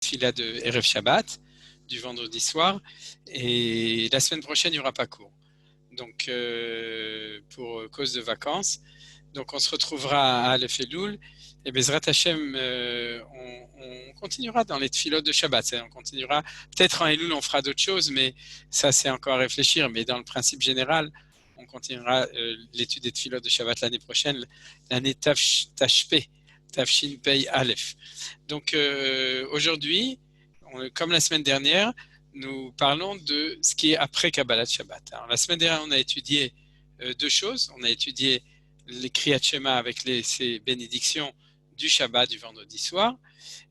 tefila de Erev Shabbat, du vendredi soir, et la semaine prochaine, il n'y aura pas cours. Donc, pour cause de vacances. Donc, on se retrouvera à Aleph Elul, et Bezrat Hashem, on continuera dans les tefilot de Shabbat. On continuera, peut-être en Elul, on fera d'autres choses, mais ça, c'est encore à réfléchir. Mais dans le principe général, on continuera l'étude des tefilot de Shabbat l'année prochaine, l'année Tashpeh, Tafshin Pei Aleph. Donc, aujourd'hui, comme la semaine dernière, nous parlons de ce qui est après Kabbalat Shabbat. Alors, la semaine dernière, on a étudié deux choses. On a étudié les Kriyat Shema avec ces bénédictions du Shabbat, du vendredi soir.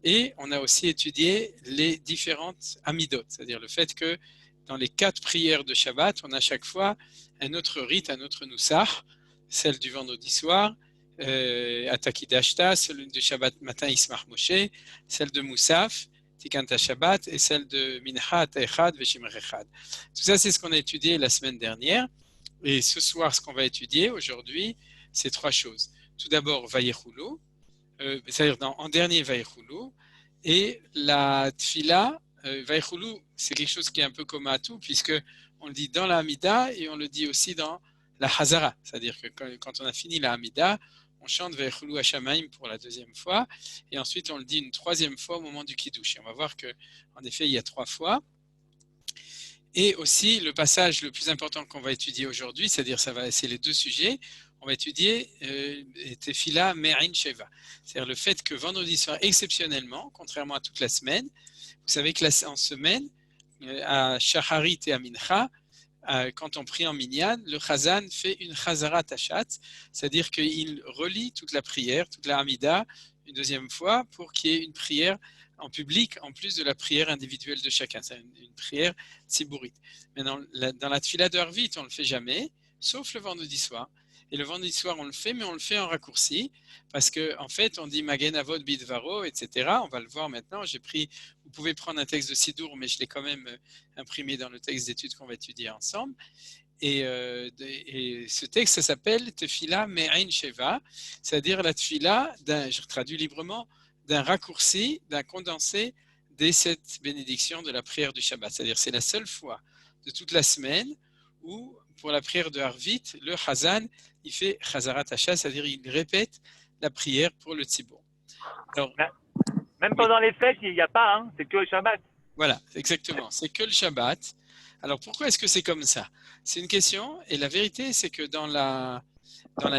Et on a aussi étudié les différentes Amidot, c'est-à-dire le fait que dans les 4 prières de Shabbat, on a chaque fois un autre rite, un autre Nusach, celle du vendredi soir, Atakidashta, celle du Shabbat matin, Ismach Moshe, celle de Moussaf, Tikanta Shabbat, et celle de Mincha, Echad, Veshimer Echad. Tout ça, c'est ce qu'on a étudié la semaine dernière. Et ce soir, ce qu'on va étudier aujourd'hui, c'est 3 choses. Tout d'abord, Vayechulu, c'est-à-dire en dernier Vayechulu, et la Tfila, Vayechulu, c'est quelque chose qui est un peu commun à tout, puisque on le dit dans la Hamida et on le dit aussi dans la Hazara, c'est-à-dire que quand on a fini la Hamida, on chante Vayechulu Hashamaim pour la deuxième fois, et ensuite on le dit une troisième fois au moment du Kiddush. Et on va voir qu'en effet, il y a 3 fois. Et aussi, le passage le plus important qu'on va étudier aujourd'hui, c'est-à-dire c'est les 2 sujets, on va étudier Tefila Me'ain Sheva. C'est-à-dire le fait que vendredi soir, exceptionnellement, contrairement à toute la semaine, vous savez que en semaine, à Shacharit et à Mincha, quand on prie en Minyan, le Chazan fait une Chazara Tashat, c'est-à-dire qu'il relie toute la prière, toute la Hamida, une deuxième fois, pour qu'il y ait une prière en public, en plus de la prière individuelle de chacun. C'est une prière tzibourite. Mais dans la tfila de Harvit, on ne le fait jamais, sauf le vendredi soir. Et le vendredi soir, on le fait, mais on le fait en raccourci, parce qu'en fait, on dit Magen Avot Bidvaro, etc. On va le voir maintenant. Vous pouvez prendre un texte de Sidour, mais je l'ai quand même imprimé dans le texte d'études qu'on va étudier ensemble. Et ce texte, ça s'appelle Tefila Me'ain Sheva, c'est-à-dire la tefila, je traduis librement, d'un raccourci, d'un condensé des 7 bénédictions de la prière du Shabbat. C'est-à-dire c'est la seule fois de toute la semaine où, pour la prière de Harvit, le Chazan, il fait Chazarat Hasha, c'est-à-dire il répète la prière pour le Tzibour. Alors, même pendant les fêtes, il n'y a pas, hein, c'est que le Shabbat. Voilà, exactement, c'est que le Shabbat. Alors pourquoi est-ce que c'est comme ça? C'est une question, et la vérité, c'est que dans la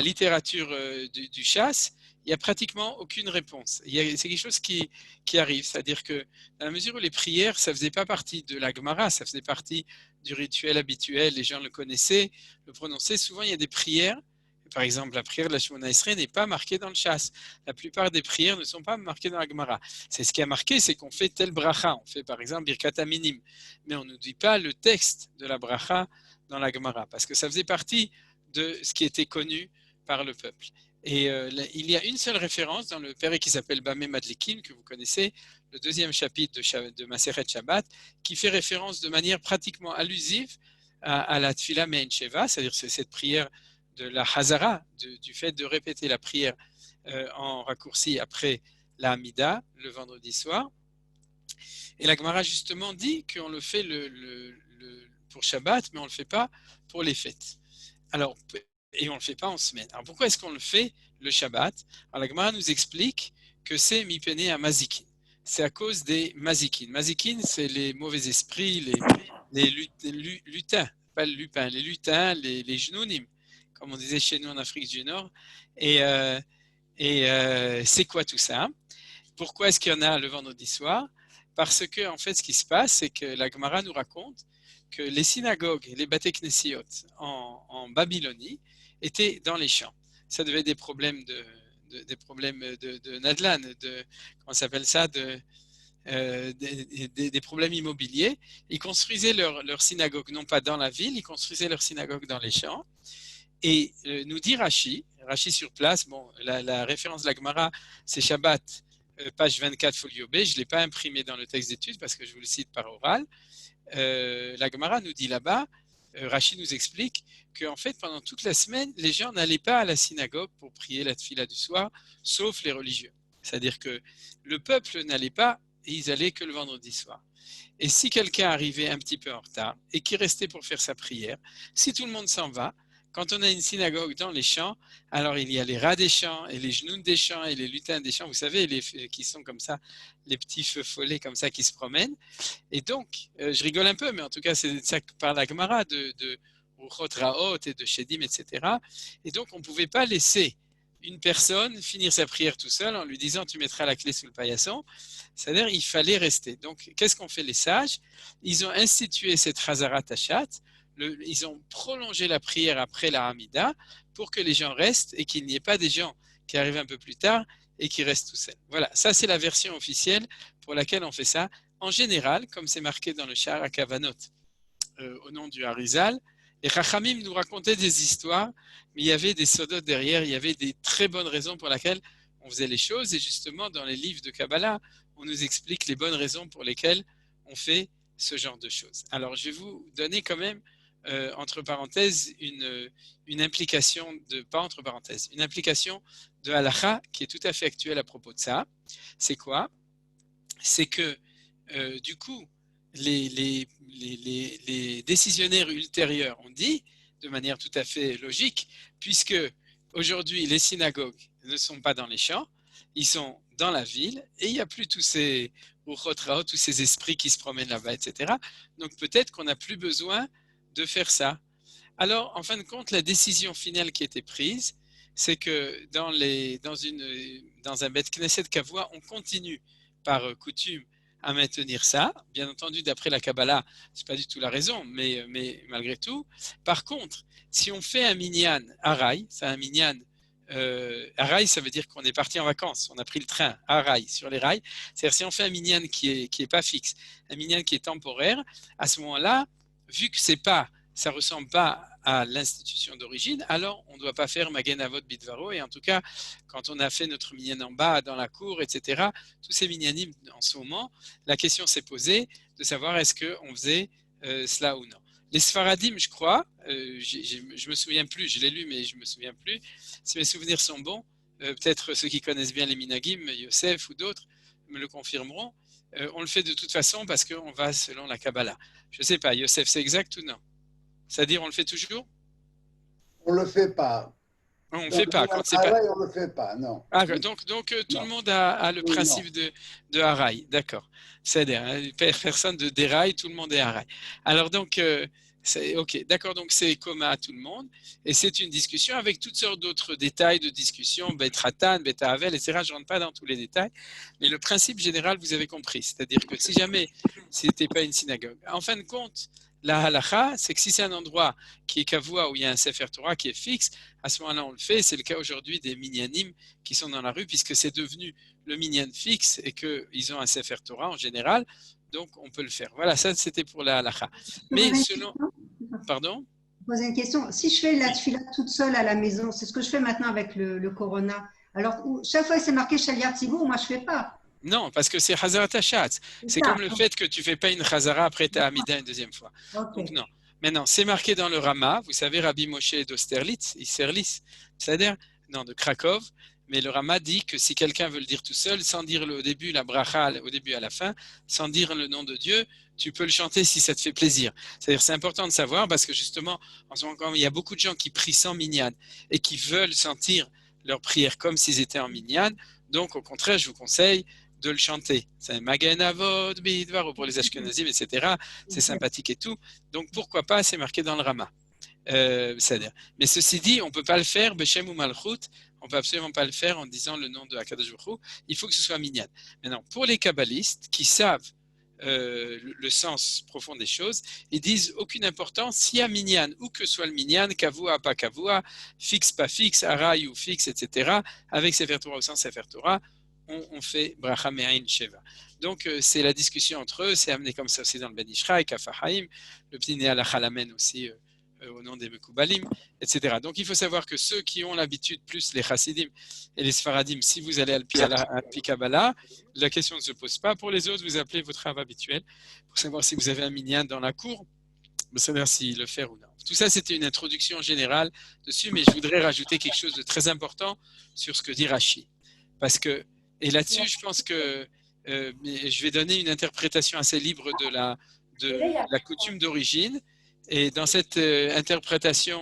littérature du chasse, il n'y a pratiquement aucune réponse. C'est quelque chose qui arrive, c'est-à-dire que dans la mesure où les prières, ça ne faisait pas partie de la Gemara, ça faisait partie du rituel habituel, les gens le connaissaient, le prononçaient. Souvent, il y a des prières, par exemple, la prière de la Shemona Esrei n'est pas marquée dans le chasse. La plupart des prières ne sont pas marquées dans la Gemara. C'est ce qui a marqué, c'est qu'on fait tel bracha. On fait par exemple Birkat Aminim, mais on ne dit pas le texte de la bracha dans la Gemara, parce que ça faisait partie de ce qui était connu par le peuple. Et il y a une seule référence dans le Péré qui s'appelle Bameh Madlikim, que vous connaissez, le 2e chapitre de Maseret Shabbat, qui fait référence de manière pratiquement allusive à la Tfila Me'en Sheva, c'est-à-dire cette prière de la Hazara, du fait de répéter la prière en raccourci après la Hamida, le vendredi soir. Et la Gemara justement dit qu'on le fait pour Shabbat, mais on ne le fait pas pour les fêtes. Alors, et on ne le fait pas en semaine. Alors pourquoi est-ce qu'on le fait le Shabbat? Alors la Gemara nous explique que c'est mipene à mazikin. C'est à cause des mazikin. Mazikin, c'est les mauvais esprits, les lutins, pas le lupin, les lutins, les genounim, comme on disait chez nous en Afrique du Nord. Et c'est quoi tout ça? Pourquoi est-ce qu'il y en a le vendredi soir? Parce que, en fait, ce qui se passe, c'est que la Gemara nous raconte que les synagogues, les Bate Knessiot en Babylonie étaient dans les champs. Ça devait être des problèmes de Nadlan, comment s'appelle ça, des problèmes immobiliers. Ils construisaient leur synagogue, non pas dans la ville, ils construisaient leur synagogue dans les champs. Et nous dit Rashi sur place, bon, la référence de la Gemara, c'est Shabbat, page 24, folio B. Je ne l'ai pas imprimé dans le texte d'étude parce que je vous le cite par oral. La Gemara nous dit là-bas, Rashi nous explique qu'en fait, pendant toute la semaine, les gens n'allaient pas à la synagogue pour prier la tfila du soir, sauf les religieux. C'est-à-dire que le peuple n'allait pas et ils allaient que le vendredi soir. Et si quelqu'un arrivait un petit peu en retard et qui restait pour faire sa prière, si tout le monde s'en va, quand on a une synagogue dans les champs, alors il y a les rats des champs et les genoux des champs et les lutins des champs, vous savez, qui sont comme ça, les petits feux follets comme ça qui se promènent. Et donc, je rigole un peu, mais en tout cas, c'est ça que parle la Gemara de Ruchot Raot et de Shedim, etc. Et donc, on ne pouvait pas laisser une personne finir sa prière tout seul en lui disant tu mettras la clé sous le paillasson. C'est-à-dire il fallait rester. Donc, qu'est-ce qu'ont fait les sages? Ils ont institué cette Chazarat Tachat. Ils ont prolongé la prière après la Hamida pour que les gens restent et qu'il n'y ait pas des gens qui arrivent un peu plus tard et qui restent tout seuls. Voilà, ça c'est la version officielle pour laquelle on fait ça. En général, comme c'est marqué dans le Sha'ar HaKavanot, au nom du Harizal, les Chachamim nous racontaient des histoires, mais il y avait des sodotes derrière, il y avait des très bonnes raisons pour lesquelles on faisait les choses. Et justement, dans les livres de Kabbalah, on nous explique les bonnes raisons pour lesquelles on fait ce genre de choses. Alors, je vais vous donner quand même, entre parenthèses, une implication pas entre parenthèses, une implication de halakha qui est tout à fait actuelle à propos de ça. C'est quoi? C'est que, du coup, les décisionnaires ultérieurs ont dit, de manière tout à fait logique, puisque aujourd'hui les synagogues ne sont pas dans les champs, ils sont dans la ville, et il n'y a plus tous ces tous ces esprits qui se promènent là-bas, etc. Donc peut-être qu'on n'a plus besoin de faire ça. Alors, en fin de compte, la décision finale qui a été prise, c'est que dans un Beth Knesset Kavua, on continue par coutume à maintenir ça. Bien entendu, d'après la Kabbalah, ce n'est pas du tout la raison, mais malgré tout. Par contre, si on fait un minyan Araï, c'est un minyan Araï, ça veut dire qu'on est parti en vacances, on a pris le train Araï sur les rails. C'est-à-dire si on fait un minyan qui est pas fixe, un minyan qui est temporaire, à ce moment-là, vu que ça ressemble pas à l'institution d'origine, alors on ne doit pas faire Magen Avot Bidvaro. Et en tout cas, quand on a fait notre minyan en bas, dans la cour, etc., tous ces minyanim en ce moment, la question s'est posée de savoir est-ce qu'on faisait cela ou non. Les Sfaradim, je crois, je me souviens plus, je l'ai lu, mais je me souviens plus. Si mes souvenirs sont bons, peut-être ceux qui connaissent bien les minagim, Yosef ou d'autres, me le confirmeront. On le fait de toute façon parce qu'on va selon la Kabbalah. Je ne sais pas, Yosef, c'est exact ou non? C'est-à-dire, on le fait toujours? On ne le fait pas. On ne le fait pas. Quand c'est pas... On ne le fait pas, non. Ah, donc tout non. Le monde a le principe de Haraï, d'accord. C'est-à-dire, personne de déraille, tout le monde est Haraï. Alors donc, ok, d'accord, donc c'est commun à tout le monde, et c'est une discussion avec toutes sortes d'autres détails de discussion, Betratan, Beta Havel, etc. Je ne rentre pas dans tous les détails, mais le principe général, vous avez compris. C'est-à-dire que si jamais ce n'était pas une synagogue, en fin de compte, la halakha, c'est que si c'est un endroit qui est kavua, où il y a un Sefer Torah qui est fixe, à ce moment-là, on le fait. C'est le cas aujourd'hui des minyanim qui sont dans la rue, puisque c'est devenu le minyan fixe et qu'ils ont un Sefer Torah en général, donc on peut le faire. Voilà, ça c'était pour la halakha. Mais selon... Pardon? Je poser une question. Si je fais la tefila toute seule à la maison, c'est ce que je fais maintenant avec le Corona. Alors, chaque fois que c'est marqué Shaliar Tzibour, moi je ne fais pas. Non, parce que c'est Chazarat Tachat. C'est comme le fait que tu ne fais pas une Chazara après ta Hamida une deuxième fois. Okay. Donc non. Maintenant, c'est marqué dans le Rama. Vous savez, Rabbi Moshe d'Austerlitz, c'est-à-dire, non, de Krakow. Mais le Rama dit que si quelqu'un veut le dire tout seul, sans dire au début la bracha, au début à la fin, sans dire le nom de Dieu, tu peux le chanter si ça te fait plaisir. C'est-à-dire, c'est important de savoir parce que justement, en ce moment, il y a beaucoup de gens qui prient sans minyan et qui veulent sentir leur prière comme s'ils étaient en minyan. Donc, au contraire, je vous conseille de le chanter. C'est Magen Avot, Bidvar, pour les Ashkenazim, etc. C'est sympathique et tout. Donc, pourquoi pas, c'est marqué dans le Rama. Mais ceci dit, on ne peut pas le faire, Beshem ou Malchut, on ne peut absolument pas le faire en disant le nom de Akadosh Baruch Hu. Il faut que ce soit minyan. Maintenant, pour les kabbalistes qui savent le sens profond des choses, ils disent aucune importance s'il y a minyan, où que soit le minyan, kavua, pas kavua, fixe, pas fixe, araï ou fixe, etc. Avec Sefer Torah ou sans Sefer Torah, on fait bracha me'ain sheva. Donc c'est la discussion entre eux, c'est amené comme ça aussi dans le Ben Ishraï, Kaf Haïm, le Pnei Halacha l'amène aussi au nom des Mekoubalim, etc. Donc il faut savoir que ceux qui ont l'habitude, plus les Chassidim et les Sfaradim, si vous allez à Pi Kabbalah, la question ne se pose pas. Pour les autres, vous appelez votre rave habituel pour savoir si vous avez un minyan dans la cour, pour savoir s'il le faire ou non. Tout ça, c'était une introduction générale dessus, mais je voudrais rajouter quelque chose de très important sur ce que dit Rashi. Parce que, et là-dessus, je pense que mais je vais donner une interprétation assez libre de la coutume d'origine. Et dans cette interprétation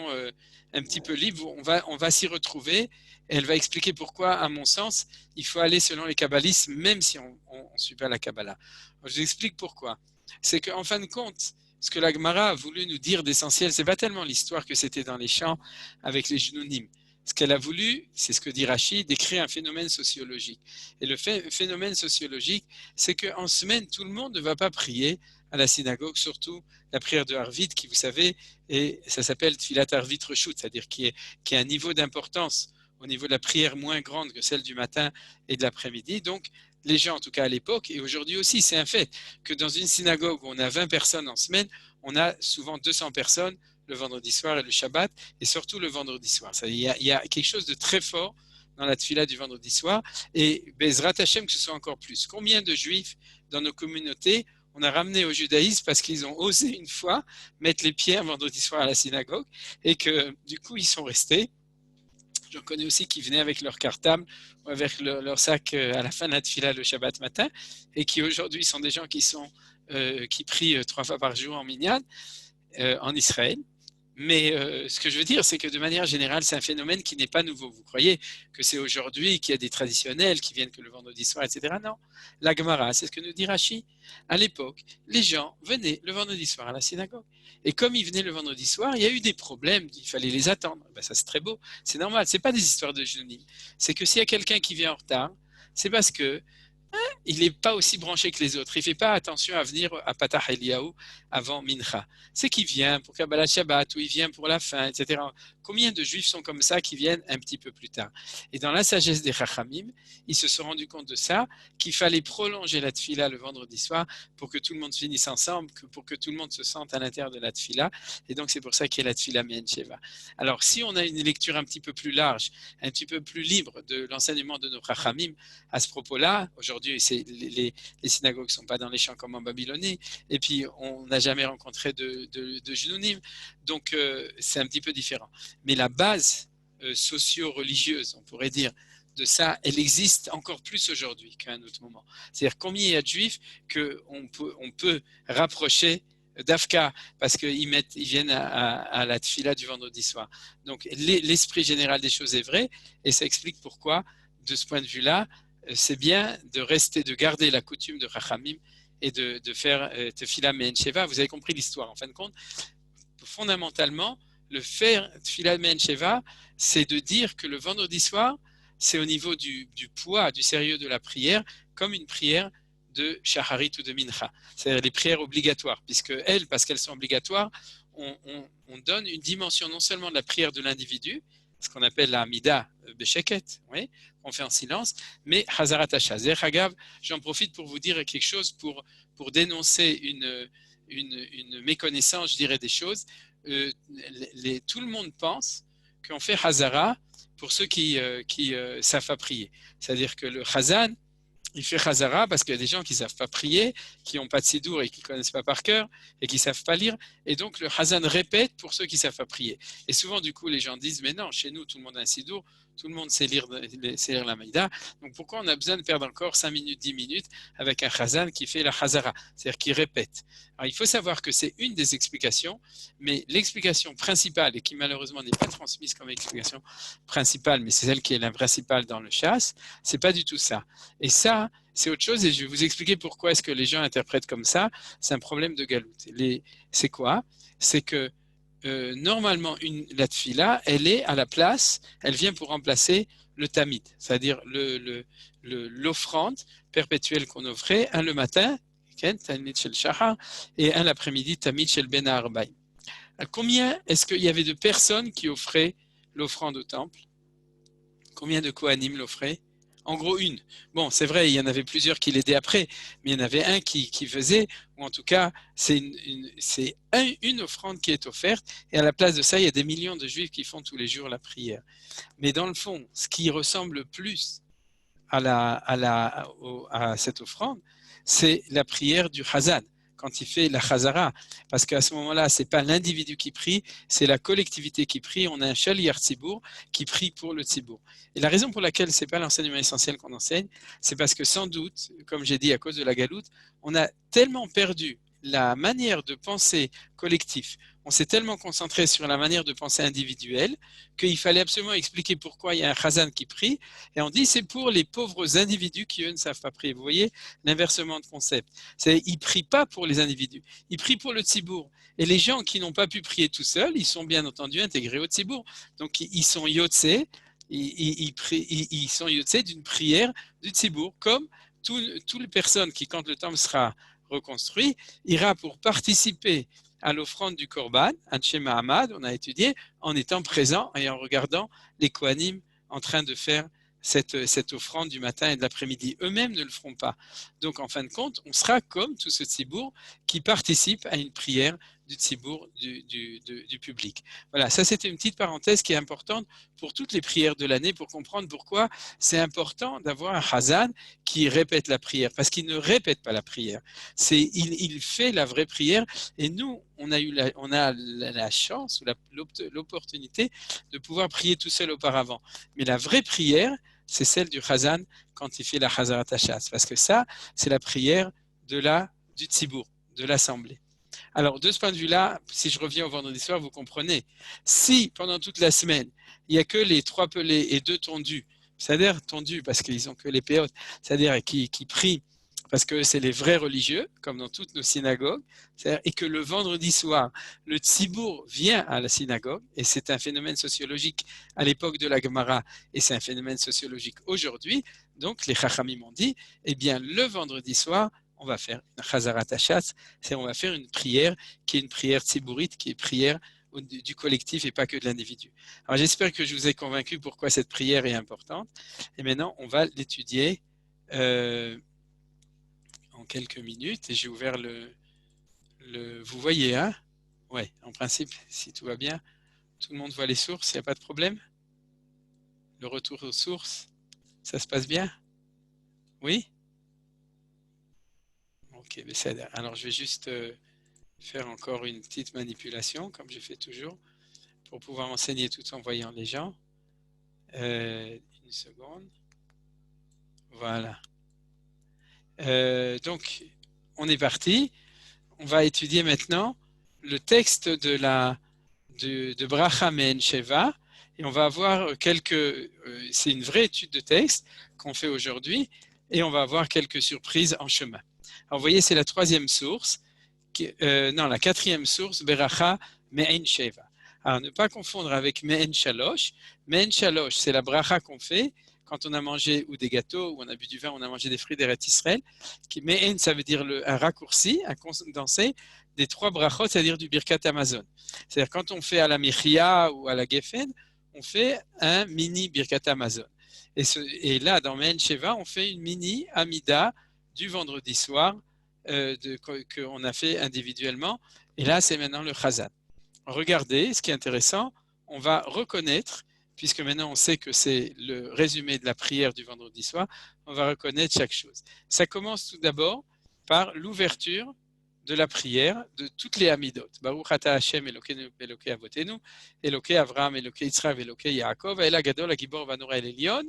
un petit peu libre, on va s'y retrouver. Et elle va expliquer pourquoi, à mon sens, il faut aller selon les kabbalistes, même si on ne suit pas la Kabbalah. Je vous explique pourquoi. C'est qu'en fin de compte, ce que la Gemara a voulu nous dire d'essentiel, ce n'est pas tellement l'histoire que c'était dans les champs avec les Jnounim. Ce qu'elle a voulu, c'est ce que dit Rashi, décrire un phénomène sociologique. Et le phénomène sociologique, c'est qu'en semaine, tout le monde ne va pas prier à la synagogue, surtout la prière de Harvit, qui, vous savez, et ça s'appelle Tfilat Harvit Reshut, c'est-à-dire qui est un niveau d'importance au niveau de la prière moins grande que celle du matin et de l'après-midi. Donc, les gens, en tout cas à l'époque, et aujourd'hui aussi, c'est un fait, que dans une synagogue où on a 20 personnes en semaine, on a souvent 200 personnes le vendredi soir et le Shabbat, et surtout le vendredi soir. Il y a quelque chose de très fort dans la tefila du vendredi soir, et Bezrat Hashem que ce soit encore plus. Combien de juifs dans nos communautés on a ramené au judaïsme parce qu'ils ont osé une fois mettre les pieds un vendredi soir à la synagogue, et que du coup ils sont restés. J'en connais aussi qui venaient avec leur cartable ou avec leur sac à la fin de la tefila le Shabbat matin, et qui aujourd'hui sont des gens qui prient 3 fois par jour en minyan en Israël. Mais ce que je veux dire, c'est que de manière générale, c'est un phénomène qui n'est pas nouveau. Vous croyez que c'est aujourd'hui qu'il y a des traditionnels qui viennent que le vendredi soir, etc. Non. La Gemara, c'est ce que nous dit Rashi. À l'époque, les gens venaient le vendredi soir à la synagogue. Et comme ils venaient le vendredi soir, il y a eu des problèmes, il fallait les attendre. Ben, ça, c'est très beau, c'est normal. Ce n'est pas des histoires de Jnounim. C'est que s'il y a quelqu'un qui vient en retard, c'est parce que il n'est pas aussi branché que les autres. Il ne fait pas attention à venir à Patah Eliyahu avant Mincha. C'est qu'il vient pour Kabbalah Shabbat ou il vient pour la fin, etc. Combien de juifs sont comme ça qui viennent un petit peu plus tard? Et dans la sagesse des Chachamim, ils se sont rendus compte de ça, qu'il fallait prolonger la tefila le vendredi soir pour que tout le monde finisse ensemble, pour que tout le monde se sente à l'intérieur de la tefila. Et donc c'est pour ça qu'il y a la tefila Me'en Sheva. Alors si on a une lecture un petit peu plus large, un petit peu plus libre de l'enseignement de nos Chachamim à ce propos-là, aujourd'hui les synagogues ne sont pas dans les champs comme en Babylonie, et puis on n'a jamais rencontré de Jnounim, donc c'est un petit peu différent. Mais la base socio-religieuse, on pourrait dire, de ça, elle existe encore plus aujourd'hui qu'à un autre moment. C'est-à-dire combien il y a de juifs qu'on peut rapprocher d'Afka, parce qu'ils viennent à la tefila du vendredi soir. Donc l'esprit général des choses est vrai, et ça explique pourquoi, de ce point de vue-là, c'est bien de garder la coutume de Chachamim et de faire tefila Me'en Sheva. Vous avez compris l'histoire, en fin de compte. Fondamentalement, le faire tefila Me'en Sheva, c'est de dire que le vendredi soir, c'est au niveau du poids, du sérieux de la prière, comme une prière de Shacharit ou de Mincha. C'est-à-dire les prières obligatoires, puisque parce qu'elles sont obligatoires, on donne une dimension non seulement de la prière de l'individu, ce qu'on appelle la Amida Besheket, oui, on fait en silence, mais Hazarat Hashaz. J'en profite pour vous dire quelque chose, pour dénoncer une méconnaissance, je dirais, des choses. Tout le monde pense qu'on fait Hazara pour ceux qui savent pas prier. C'est-à-dire que le Chazan, il fait Chazara parce qu'il y a des gens qui ne savent pas prier, qui n'ont pas de sidour et qui ne connaissent pas par cœur et qui ne savent pas lire. Et donc le Chazan répète pour ceux qui ne savent pas prier. Et souvent, du coup, les gens disent, mais non, chez nous, tout le monde a un sidour, tout le monde sait lire la Maïda. Donc pourquoi on a besoin de perdre encore 5 minutes, 10 minutes avec un Chazan qui fait la Chazara, c'est-à-dire qui répète. Alors il faut savoir que c'est une des explications, mais l'explication principale, et qui malheureusement n'est pas transmise comme explication principale, mais c'est celle qui est la principale dans le chasse, c'est pas du tout ça. Et ça, c'est autre chose, et je vais vous expliquer pourquoi est-ce que les gens interprètent comme ça. C'est un problème de galoute. C'est quoi? C'est que normalement, la tefila, elle est à la place, elle vient pour remplacer le tamid, c'est-à-dire l'offrande perpétuelle qu'on offrait, un le matin, tamid shel shachar, et un l'après-midi, tamid shel ben ha'arba'im. Combien est-ce qu'il y avait de personnes qui offraient l'offrande au temple? Combien de Kohanim l'offraient? En gros, une. Bon, c'est vrai, il y en avait plusieurs qui l'aidaient après, mais il y en avait un qui faisait, ou en tout cas, c'est une offrande qui est offerte, et à la place de ça, il y a des millions de Juifs qui font tous les jours la prière. Mais dans le fond, ce qui ressemble plus à cette offrande, c'est la prière du Chazan. quand il fait la chazara. Parce qu'à ce moment-là, ce n'est pas l'individu qui prie, c'est la collectivité qui prie. On a un shaliach tzibour qui prie pour le tzibour. Et la raison pour laquelle ce n'est pas l'enseignement essentiel qu'on enseigne, c'est parce que sans doute, comme j'ai dit, à cause de la galoute, on a tellement perdu la manière de penser collectif, on s'est tellement concentré sur la manière de penser individuelle qu'il fallait absolument expliquer pourquoi il y a un chazan qui prie, et on dit c'est pour les pauvres individus qui eux ne savent pas prier. Vous voyez l'inversement de concept. Ils ne prient pas pour les individus, ils prient pour le tzibour. Et les gens qui n'ont pas pu prier tout seuls, ils sont bien entendu intégrés au tzibour. Donc ils sont yotzé, ils sont yotzé d'une prière du tzibour, comme toutes les personnes qui, quand le temple sera reconstruit, ira pour participer à l'offrande du Korban, Anshe Mahamad, on a étudié, en étant présent et en regardant les Kohanim en train de faire cette offrande du matin et de l'après-midi. Eux-mêmes ne le feront pas. Donc, en fin de compte, on sera comme tout ce tzibour qui participe à une prière du tzibour du public. Voilà, ça c'était une petite parenthèse qui est importante pour toutes les prières de l'année, pour comprendre pourquoi c'est important d'avoir un chazan qui répète la prière, parce qu'il ne répète pas la prière. Il fait la vraie prière, et nous, on a la chance ou l'opportunité de pouvoir prier tout seul auparavant. Mais la vraie prière, c'est celle du chazan quand il fait la chazarat hashas, parce que ça, c'est la prière du tzibour, de l'assemblée. Alors, de ce point de vue-là, si je reviens au vendredi soir, vous comprenez, si pendant toute la semaine, il n'y a que les 3 pelés et 2 tondus, c'est-à-dire tondus parce qu'ils n'ont que les péotes, c'est-à-dire qui prient parce que c'est les vrais religieux, comme dans toutes nos synagogues, et que le vendredi soir, le tzibour vient à la synagogue, et c'est un phénomène sociologique à l'époque de la Gemara, et c'est un phénomène sociologique aujourd'hui, donc les Chachamim ont dit, eh bien le vendredi soir, on va faire une chazarat hashas, on va faire une prière qui est une prière tzibourite, qui est prière du collectif et pas que de l'individu. Alors j'espère que je vous ai convaincu pourquoi cette prière est importante, et maintenant on va l'étudier en quelques minutes, et j'ai ouvert vous voyez, hein? Ouais, en principe, si tout va bien, tout le monde voit les sources, il n'y a pas de problème? Le retour aux sources, ça se passe bien? Oui? Ok, alors je vais juste faire encore une petite manipulation, comme je fais toujours, pour pouvoir enseigner tout en voyant les gens. Une seconde. Voilà. Donc, on est parti. On va étudier maintenant le texte de Bracha Me'en Sheva, et on va avoir c'est une vraie étude de texte qu'on fait aujourd'hui, et on va avoir quelques surprises en chemin. Alors, vous voyez, c'est la 3e source, la 4e source, Bracha Me'en Sheva. Alors, ne pas confondre avec Me'en Shalosh. Me'en Shalosh, c'est la bracha qu'on fait quand on a mangé ou des gâteaux, ou on a bu du vin, on a mangé des fruits d'Eretz Israël. Me'en, ça veut dire un raccourci, un condensé des 3 brachot, c'est-à-dire du Birkat Hamazon. C'est-à-dire quand on fait à la Michia ou à la Geffen, on fait un mini Birkat Hamazon. Et là, dans Me'en Sheva, on fait une mini Amida du vendredi soir qu'on a fait individuellement. Et là, c'est maintenant le Chazan. Regardez, ce qui est intéressant, on va reconnaître, puisque maintenant on sait que c'est le résumé de la prière du vendredi soir, on va reconnaître chaque chose. Ça commence tout d'abord par l'ouverture de la prière de toutes les Amidot. Baruch ata Hashem Elokeinu Elokei Avotenu, Elokei Avraham, Elokei Yitzchak, Elokei Yaakov, Hael Hagadol, Hagibor, Vanora, El Elyon,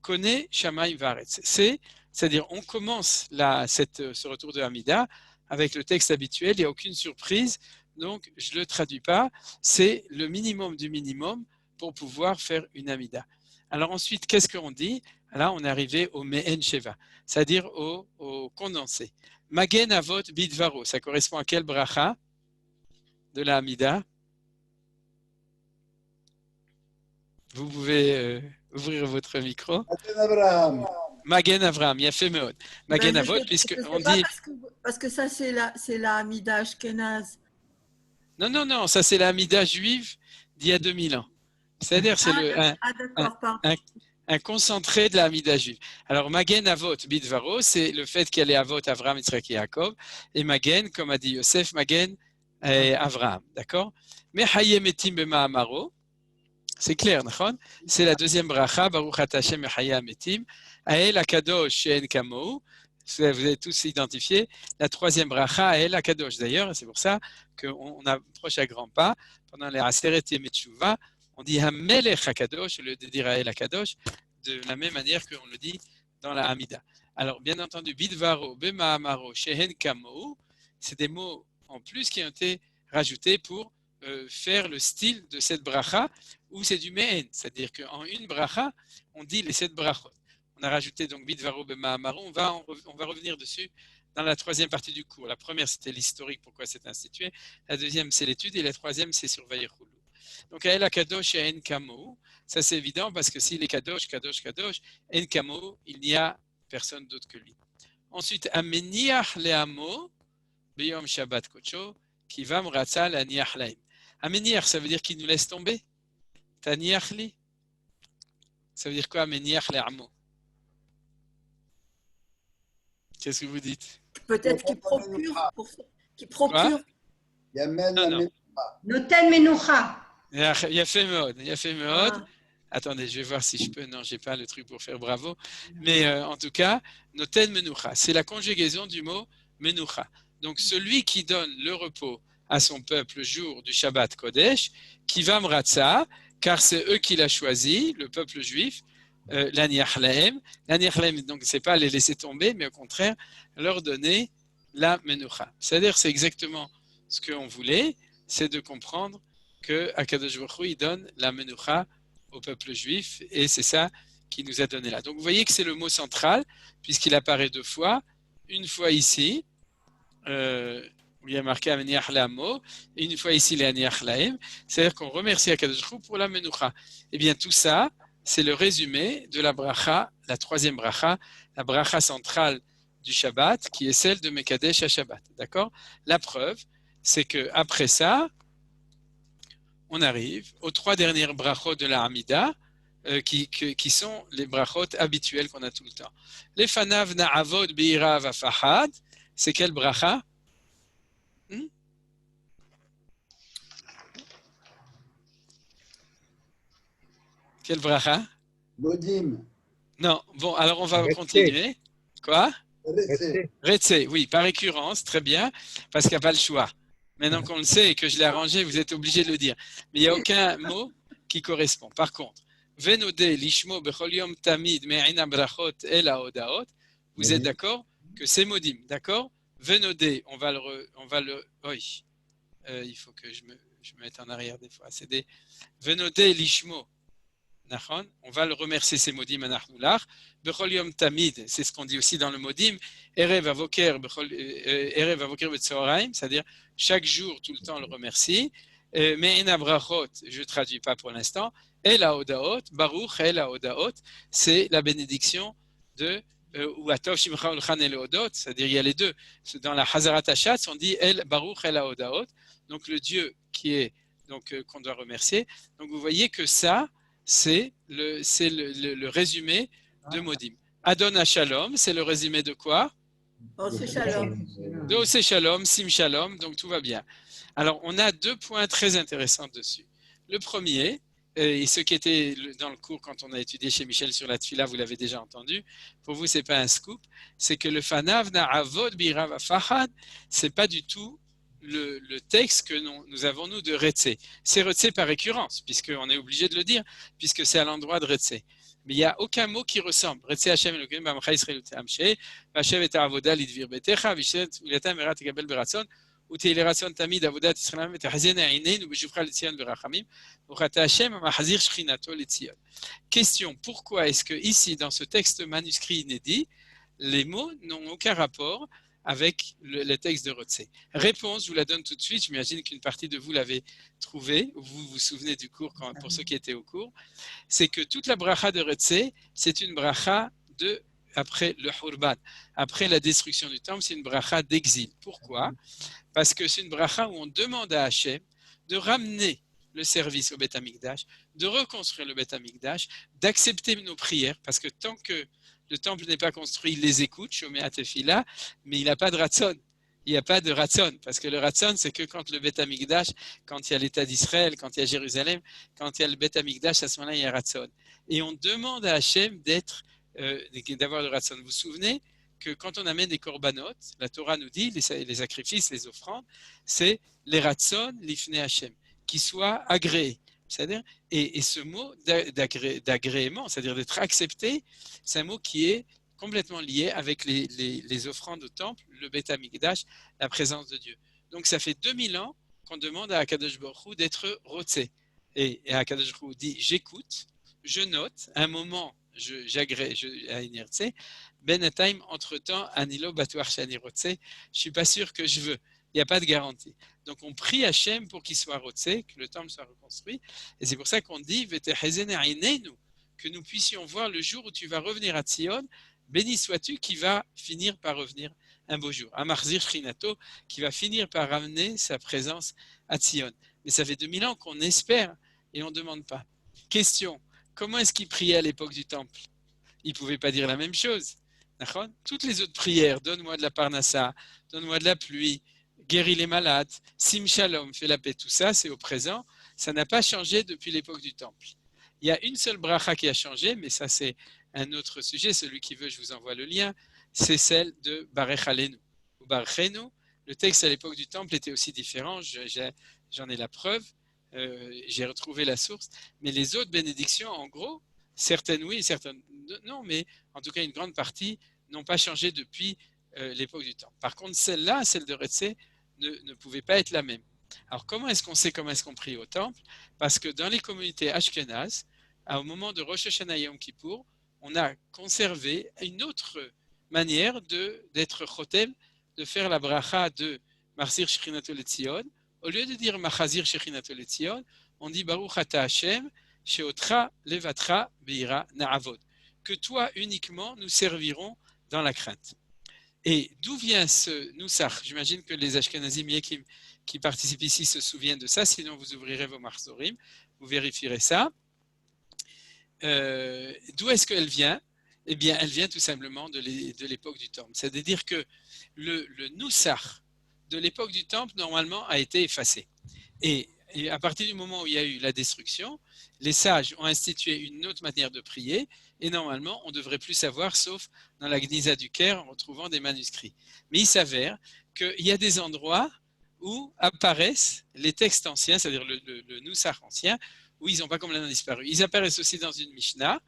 Kone Shamayim Vaaretz. C'est-à-dire on commence ce retour de Hamida avec le texte habituel, il n'y a aucune surprise, donc je ne le traduis pas, c'est le minimum du minimum pour pouvoir faire une Amida. Alors ensuite, qu'est-ce qu'on dit? Là, on est arrivé au Me'en Sheva, c'est-à-dire au condensé. Magen Avot Bidvaro, ça correspond à quelle bracha de la Amida? Vous pouvez ouvrir votre micro. Magen Avraham. Magen Avraham, il y a fait Meod. Magen Avot, puisqu'on dit... Parce que ça, c'est la Amida Ashkenaz. Non, ça c'est la Amida juive d'il y a 2000 ans. C'est-à-dire c'est un concentré de la Amida juive. Alors Magen Avot Bidvaro, c'est le fait qu'elle est Avot Avraham, Yitzchak et Yaakov, et Magen, comme a dit Yosef, Magen Avraham, d'accord? Mais Hayem Etim Bema Amaro, c'est clair, c'est la 2e bracha, Baruch ata Hashem Hayem Etim, Hael Akadosh She'en Kamou, vous avez tous identifié, la troisième bracha est la Kadosh. D'ailleurs, c'est pour ça qu'on approche à grands pas. Pendant les Aseret Yemei Teshuvah, on dit Hamelech HaKadosh, au lieu de dire El HaKadosh, de la même manière qu'on le dit dans la Hamida. Alors, bien entendu, Bidvaro, Bema'amaro, Shehen Kamo, c'est des mots en plus qui ont été rajoutés pour faire le style de cette bracha, où c'est du Me'en, c'est-à-dire qu'en une bracha, on dit les 7 brachot. On a rajouté donc Bidvaro, Bema'amaro, on va revenir dessus dans la troisième partie du cours. La première, c'était l'historique, pourquoi c'est institué. La deuxième, c'est l'étude. Et la troisième, c'est sur Vayechoulou. Donc, El HaKadosh et En Kamo, ça c'est évident parce que s'il est Kadosh, Kadosh, Kadosh, En Kamo, il n'y a personne d'autre que lui. Ensuite, Ameniach Leamo, Beyom Shabbat Kocho, Kivam Ratzal Aniach Laim. Ameniach, ça veut dire qu'il nous laisse tomber. Taniach Li. Ça veut dire quoi, Ameniach Leamo? Qu'est-ce que vous dites? Peut-être qu'il procure. Yamen, Non, non. Yamen. Noten Menoucha. Yafé Meod. Ah. Attendez, je vais voir si je peux. Non, j'ai pas le truc pour faire bravo. Mais en tout cas, Noten Menoucha, c'est la conjugaison du mot Menoucha. Donc, celui qui donne le repos à son peuple le jour du Shabbat Kodesh, qui va Mratza, car c'est eux qui l'a choisi, le peuple juif, l'Aniach Lahem. L'Aniach Lahem, donc, c'est pas les laisser tomber, mais au contraire, leur donner la Menoucha. C'est-à-dire, c'est exactement ce qu'on voulait, c'est de comprendre que Akadosh Baruch Hu, il donne la Menoucha au peuple juif, et c'est ça qu'il nous a donné là. Donc vous voyez que c'est le mot central, puisqu'il apparaît 2 fois, une fois ici, où il y a marqué Ameniach Lamo, et une fois ici les Aniach Lahem, c'est-à-dire qu'on remercie Akadosh Baruch Hu pour la Menoucha. Eh bien tout ça, c'est le résumé de la bracha, la troisième bracha, la bracha centrale du Shabbat, qui est celle de Mekadesh à Shabbat. D'accord? La preuve, c'est qu'après ça, on arrive aux 3 dernières brachot de la Hamida, qui sont les brachot habituelles qu'on a tout le temps. Les fanav na'avod be'ira v'afahad, c'est quelle bracha? Quelle bracha? Modim. Non, bon, alors on va continuer. Quoi? Retsé. Retsé, oui, par récurrence, très bien, parce qu'il n'y a pas le choix. Maintenant qu'on le sait et que je l'ai arrangé, vous êtes obligé de le dire. Mais il n'y a aucun mot qui correspond. Par contre, Venodé, Lishmo, Bechol Yom Tamid, Me'ina Brachot, El Haodaot, vous êtes d'accord que c'est Modim, d'accord? Venodé, on va le. Oui, il faut que je me mette en arrière des fois. C'est des Venodé, Lishmo. On va le remercier, ces modim anachnulach. Bechol yom tamid, c'est ce qu'on dit aussi dans le modim. Erev avoker betzoraim, c'est-à-dire chaque jour, tout le temps, on le remercie. Me'ena brachot, je ne traduis pas pour l'instant. El haodaot, baruch el haodaot, c'est la bénédiction de ou atov shimcha ulchan el haodot, c'est-à-dire il y a les deux. Dans la Hazarat Hashatz, on dit el baruch el haodaot, donc le Dieu qui est donc qu'on doit remercier. Donc vous voyez que ça, c'est le résumé de Modim. Adon Shalom, c'est le résumé de quoi? Osé Shalom. De Osé Shalom, Sim Shalom, donc tout va bien. Alors, on a 2 points très intéressants dessus. Le premier, et ce qui était dans le cours quand on a étudié chez Michel sur la Tfila, vous l'avez déjà entendu, pour vous, ce n'est pas un scoop, c'est que le Fanav Na'avod Birav Fahad, ce n'est pas du tout le texte que nous avons, nous, de Retsé. C'est Retsé par récurrence, puisqu'on est obligé de le dire, puisque c'est à l'endroit de Retsé. Mais il n'y a aucun mot qui ressemble. Retsé Hashem Elokim, B'amcha Yisrael U'te'amsheh, V'Hashem et Avoda Lidvir Betecha, V'Yishet U'letam Erat Tekabel Beratson, U'te'ilerason Tamid Avodat Yisraelam V'Tehazien Eineinu B'Shuvcha L'Tzion B'Rachamim, U'chata Hashem Mahazir Shchinato L'Tzion. Question, pourquoi est-ce que ici, dans ce texte manuscrit inédit, les mots n'ont aucun rapport avec le texte de Retsé? Réponse, je vous la donne tout de suite. J'imagine qu'une partie de vous l'avez trouvé, vous vous souvenez du cours pour ceux qui étaient au cours. C'est que toute la bracha de Retsé, c'est une bracha après le Hurban, après la destruction du temple, c'est une bracha d'exil. Pourquoi? Parce que c'est une bracha où on demande à Hachem de ramener le service au Beth Amikdash, de reconstruire le Beth Amikdash, d'accepter nos prières, parce que tant que le temple n'est pas construit, il les écoute, Shomea Tefila, mais il n'a pas de Ratson. Il n'y a pas de Ratson, parce que le Ratson, c'est que quand le Beth Amikdash, quand il y a l'État d'Israël, quand il y a Jérusalem, quand il y a le Beth Amikdash, à ce moment-là, il y a Ratson. Et on demande à Hachem d'avoir le Ratson. Vous vous souvenez que quand on amène des korbanot, la Torah nous dit, les sacrifices, les offrandes, c'est les ratson lifnei Hashem, qui soient agréés. C'est-à-dire, et ce mot d'agrément, c'est-à-dire d'être accepté, c'est un mot qui est complètement lié avec les offrandes au temple, le Beth Amikdash, la présence de Dieu. Donc ça fait 2000 ans qu'on demande à Akadosh Baruch Hu d'être rotsé. Et Akadosh Baruch Hu dit, j'écoute, je note, à un moment, j'agrée, à inertse, benataim, entre-temps, anilo batuar shani rotsé, je suis pas sûr que je veux. Il n'y a pas de garantie. Donc on prie Hachem pour qu'il soit rotsé, que le temple soit reconstruit. Et c'est pour ça qu'on dit, que nous puissions voir le jour où tu vas revenir à Tzion, béni sois-tu qui va finir par revenir un beau jour. Amarzir Shrinato, qui va finir par ramener sa présence à Tzion. Mais ça fait 2000 ans qu'on espère et on ne demande pas. Question, comment est-ce qu'il priait à l'époque du temple? Il ne pouvait pas dire la même chose. Toutes les autres prières, donne-moi de la parnassa, donne-moi de la pluie, guéris les malades, sim shalom, fais la paix, tout ça, c'est au présent. Ça n'a pas changé depuis l'époque du temple. Il y a une seule bracha qui a changé, mais ça c'est un autre sujet. Celui qui veut, je vous envoie le lien. C'est celle de Barech Alenu. Ou Barechenu, le texte à l'époque du temple était aussi différent. J'en ai la preuve. J'ai retrouvé la source. Mais les autres bénédictions, en gros, certaines oui, certaines non, mais en tout cas une grande partie n'ont pas changé depuis l'époque du temple. Par contre, celle-là, celle de Retzé, ne pouvait pas être la même. Alors, comment est-ce qu'on sait comment est-ce qu'on prie au temple? Parce que dans les communautés ashkénazes, au moment de Rosh Hashanah Yom Kippour, on a conservé une autre manière d'être chotem, de faire la bracha de Marzir Shechinato Letzion. Au lieu de dire Machazir Shechinato Letzion, on dit Baruch Ata Hashem, Sheotra Levatra Beira Na'avod. Que toi uniquement nous servirons dans la crainte. Et d'où vient ce Nusach? J'imagine que les Ashkenazim qui participent ici se souviennent de ça, sinon vous ouvrirez vos Marzorim, vous vérifierez ça. D'où est-ce qu'elle vient? Eh bien, elle vient tout simplement de l'époque du temple. C'est-à-dire que le Nusach de l'époque du temple, normalement, a été effacé. Et à partir du moment où il y a eu la destruction, les sages ont institué une autre manière de prier, et normalement, on ne devrait plus savoir, sauf dans la Gnisa du Caire, en retrouvant des manuscrits. Mais il s'avère qu'il y a des endroits où apparaissent les textes anciens, c'est-à-dire le Nusach ancien, où ils n'ont pas complètement disparu. Ils apparaissent aussi dans une Mishnah,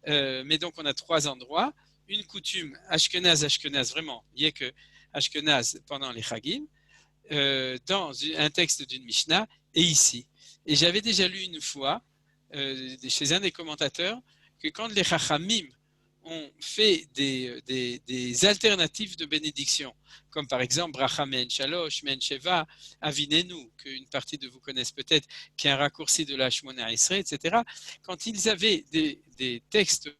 mais donc on a 3 endroits. Une coutume Ashkenaz, vraiment, il n'y a que Ashkenaz pendant les Chagim, dans un texte d'une Mishnah, et ici. Et j'avais déjà lu une fois, chez un des commentateurs, que quand les Chachamim ont fait des alternatives de bénédiction, comme par exemple Bracha Men Shalosh, Men Sheva, Avinenu, qu'une partie de vous connaissent peut-être, qui est un raccourci de la Shmona Esrei, etc. Quand ils avaient des textes,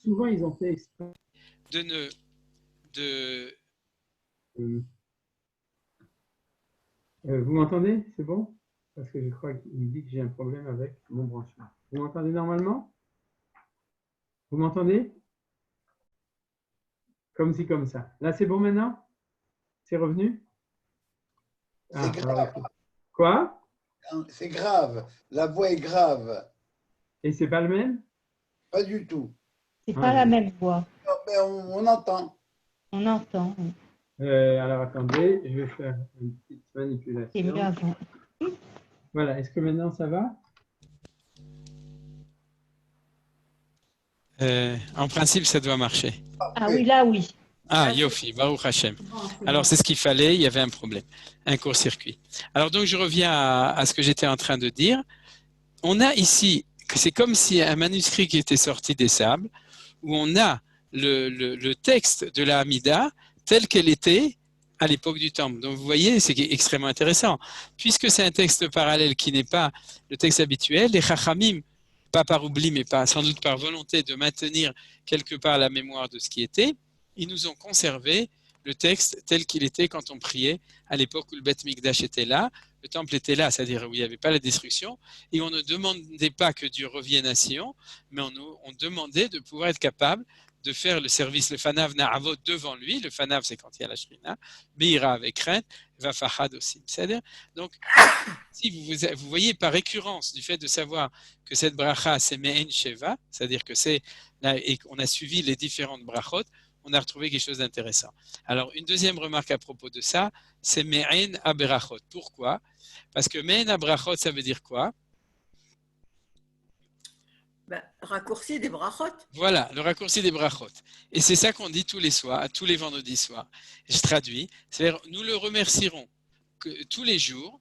souvent ils ont fait exprès. Vous m'entendez? C'est bon? Parce que je crois qu'il me dit que j'ai un problème avec mon branchement. Vous m'entendez normalement? Vous m'entendez? Comme ci, comme ça. Là, c'est bon maintenant? C'est revenu? C'est grave. Quoi? C'est grave. La voix est grave. Et c'est pas le même? Pas du tout. C'est pas la même voix. Non, mais on entend. On entend. Alors, attendez, je vais faire une petite manipulation. C'est mieux avant. Voilà, est-ce que maintenant ça va? En principe, ça doit marcher. Ah oui, là, oui. Ah, Yofi, Baruch Hashem. Alors, c'est ce qu'il fallait, il y avait un problème, un court-circuit. Alors, donc, je reviens à ce que j'étais en train de dire. On a ici, c'est comme si un manuscrit qui était sorti des sables, où on a le texte de la Hamida tel qu'elle était à l'époque du temple. Donc, vous voyez, c'est extrêmement intéressant. Puisque c'est un texte parallèle qui n'est pas le texte habituel, les Chachamim, pas par oubli, mais sans doute par volonté de maintenir quelque part la mémoire de ce qui était, ils nous ont conservé le texte tel qu'il était quand on priait à l'époque où le Beth Mikdash était là, le temple était là, c'est-à-dire où il n'y avait pas la destruction, et on ne demandait pas que Dieu revienne à Sion, mais on demandait de pouvoir être capable de faire le service, le Fanav Na'avot devant lui, le Fanav c'est quand il y a la Shrina, Beira avec crainte, Vafahad aussi. C'est-à-dire, donc, si vous voyez par récurrence du fait de savoir que cette bracha c'est Me'en Sheva, c'est-à-dire que c'est là, et qu'on a suivi les différentes brachot, on a retrouvé quelque chose d'intéressant. Alors, une deuxième remarque à propos de ça, c'est Me'en Aberachot. Pourquoi? Parce que Me'en Aberachot, ça veut dire quoi? Ben, raccourci des brachot. Voilà, le raccourci des brachot. Et c'est ça qu'on dit tous les soirs, tous les vendredis soirs. Je traduis, c'est-à-dire nous le remercierons tous les jours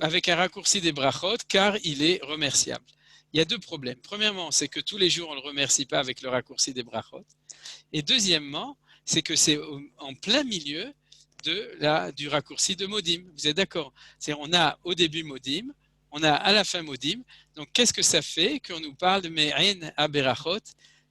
avec un raccourci des brachot car il est remerciable. Il y a deux problèmes. Premièrement, c'est que tous les jours on ne le remercie pas avec le raccourci des brachot. Et deuxièmement, c'est que c'est en plein milieu du raccourci de modim. Vous êtes d'accord? C'est-à-dire on a au début modim, on a à la fin modim. Donc, qu'est-ce que ça fait qu'on nous parle de Me'en Aberachot,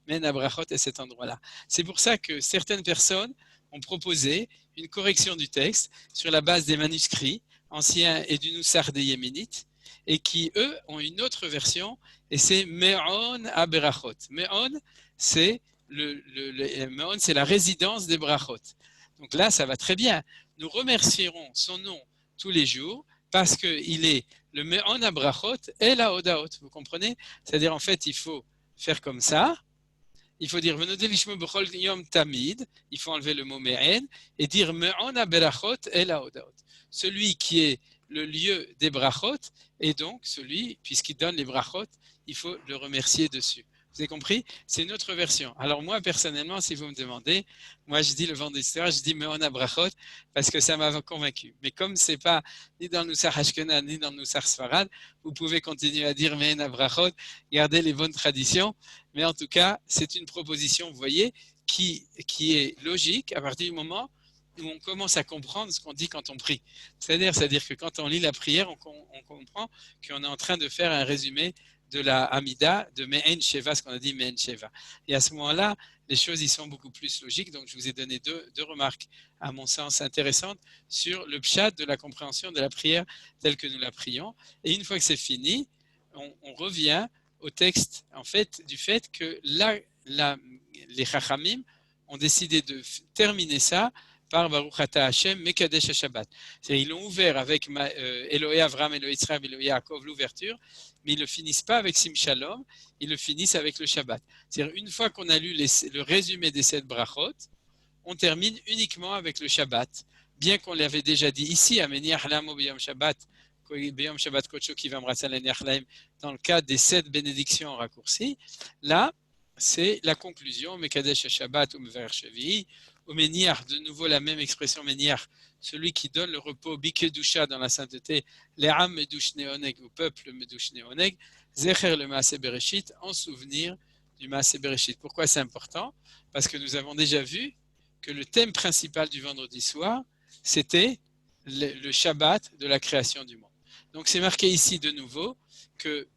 Me'en Aberachot à cet endroit-là? C'est pour ça que certaines personnes ont proposé une correction du texte sur la base des manuscrits anciens et du Noussar des Yéménites et qui, eux, ont une autre version et c'est Me'on Aberachot. Me'on, c'est Me'on, c'est la résidence des brachot. Donc là, ça va très bien. Nous remercierons son nom tous les jours parce qu'il est le Me'on Abrachot et la Odaot. Vous comprenez? C'est-à-dire, en fait, il faut faire comme ça. Il faut dire Venodel Bechol Yom Tamid. Il faut enlever le mot Me'en et dire Me'on Abrachot et la Odaot. Celui qui est le lieu des brachot et donc celui, puisqu'il donne les brachot, il faut le remercier dessus. Vous avez compris? C'est une autre version. Alors moi, personnellement, si vous me demandez, moi je dis le vendredi soir, je dis Me'on Abrachot parce que ça m'a convaincu. Mais comme ce n'est pas ni dans le Noussar Ashkenaz ni dans le Noussar Sfarad, vous pouvez continuer à dire Me'on Abrachot, gardez les bonnes traditions. Mais en tout cas, c'est une proposition, vous voyez, qui est logique à partir du moment où on commence à comprendre ce qu'on dit quand on prie. C'est-à-dire que quand on lit la prière, on comprend qu'on est en train de faire un résumé de la Hamida, de Me'en Sheva, ce qu'on a dit Me'en Sheva. Et à ce moment-là, les choses y sont beaucoup plus logiques. Donc, je vous ai donné deux remarques, à mon sens, intéressantes sur le pshat de la compréhension de la prière telle que nous la prions. Et une fois que c'est fini, on revient au texte, en fait, du fait que les Chachamim ont décidé de terminer ça par Baruch Ata Hashem Mekadesh HaShabbat. Ils l'ont ouvert avec Elohé Avram, Elohé Israël, Elohé Yaakov, l'ouverture, mais ils ne le finissent pas avec Sim Shalom, ils le finissent avec le Shabbat. C'est-à-dire, une fois qu'on a lu le résumé des 7 brachot, on termine uniquement avec le Shabbat, bien qu'on l'avait déjà dit ici, à Meniach Lamo B'Yom Shabbat, B'Yom Shabbat Kocho Kivam Ratzal Eniach Laim, dans le cas des 7 bénédictions raccourcies, là, c'est la conclusion, Mekadesh Shabbat ou Mever Shevi'i, au Meniach, de nouveau la même expression Meniach, celui qui donne le repos Bikedusha dans la sainteté, Le'am Medush Neoneg, au peuple Medush Neoneg, Zecher le Maaseh Bereshit, en souvenir du Maaseh Bereshit. Pourquoi c'est important? Parce que nous avons déjà vu que le thème principal du vendredi soir, c'était le Shabbat de la création du monde. Donc c'est marqué ici de nouveau que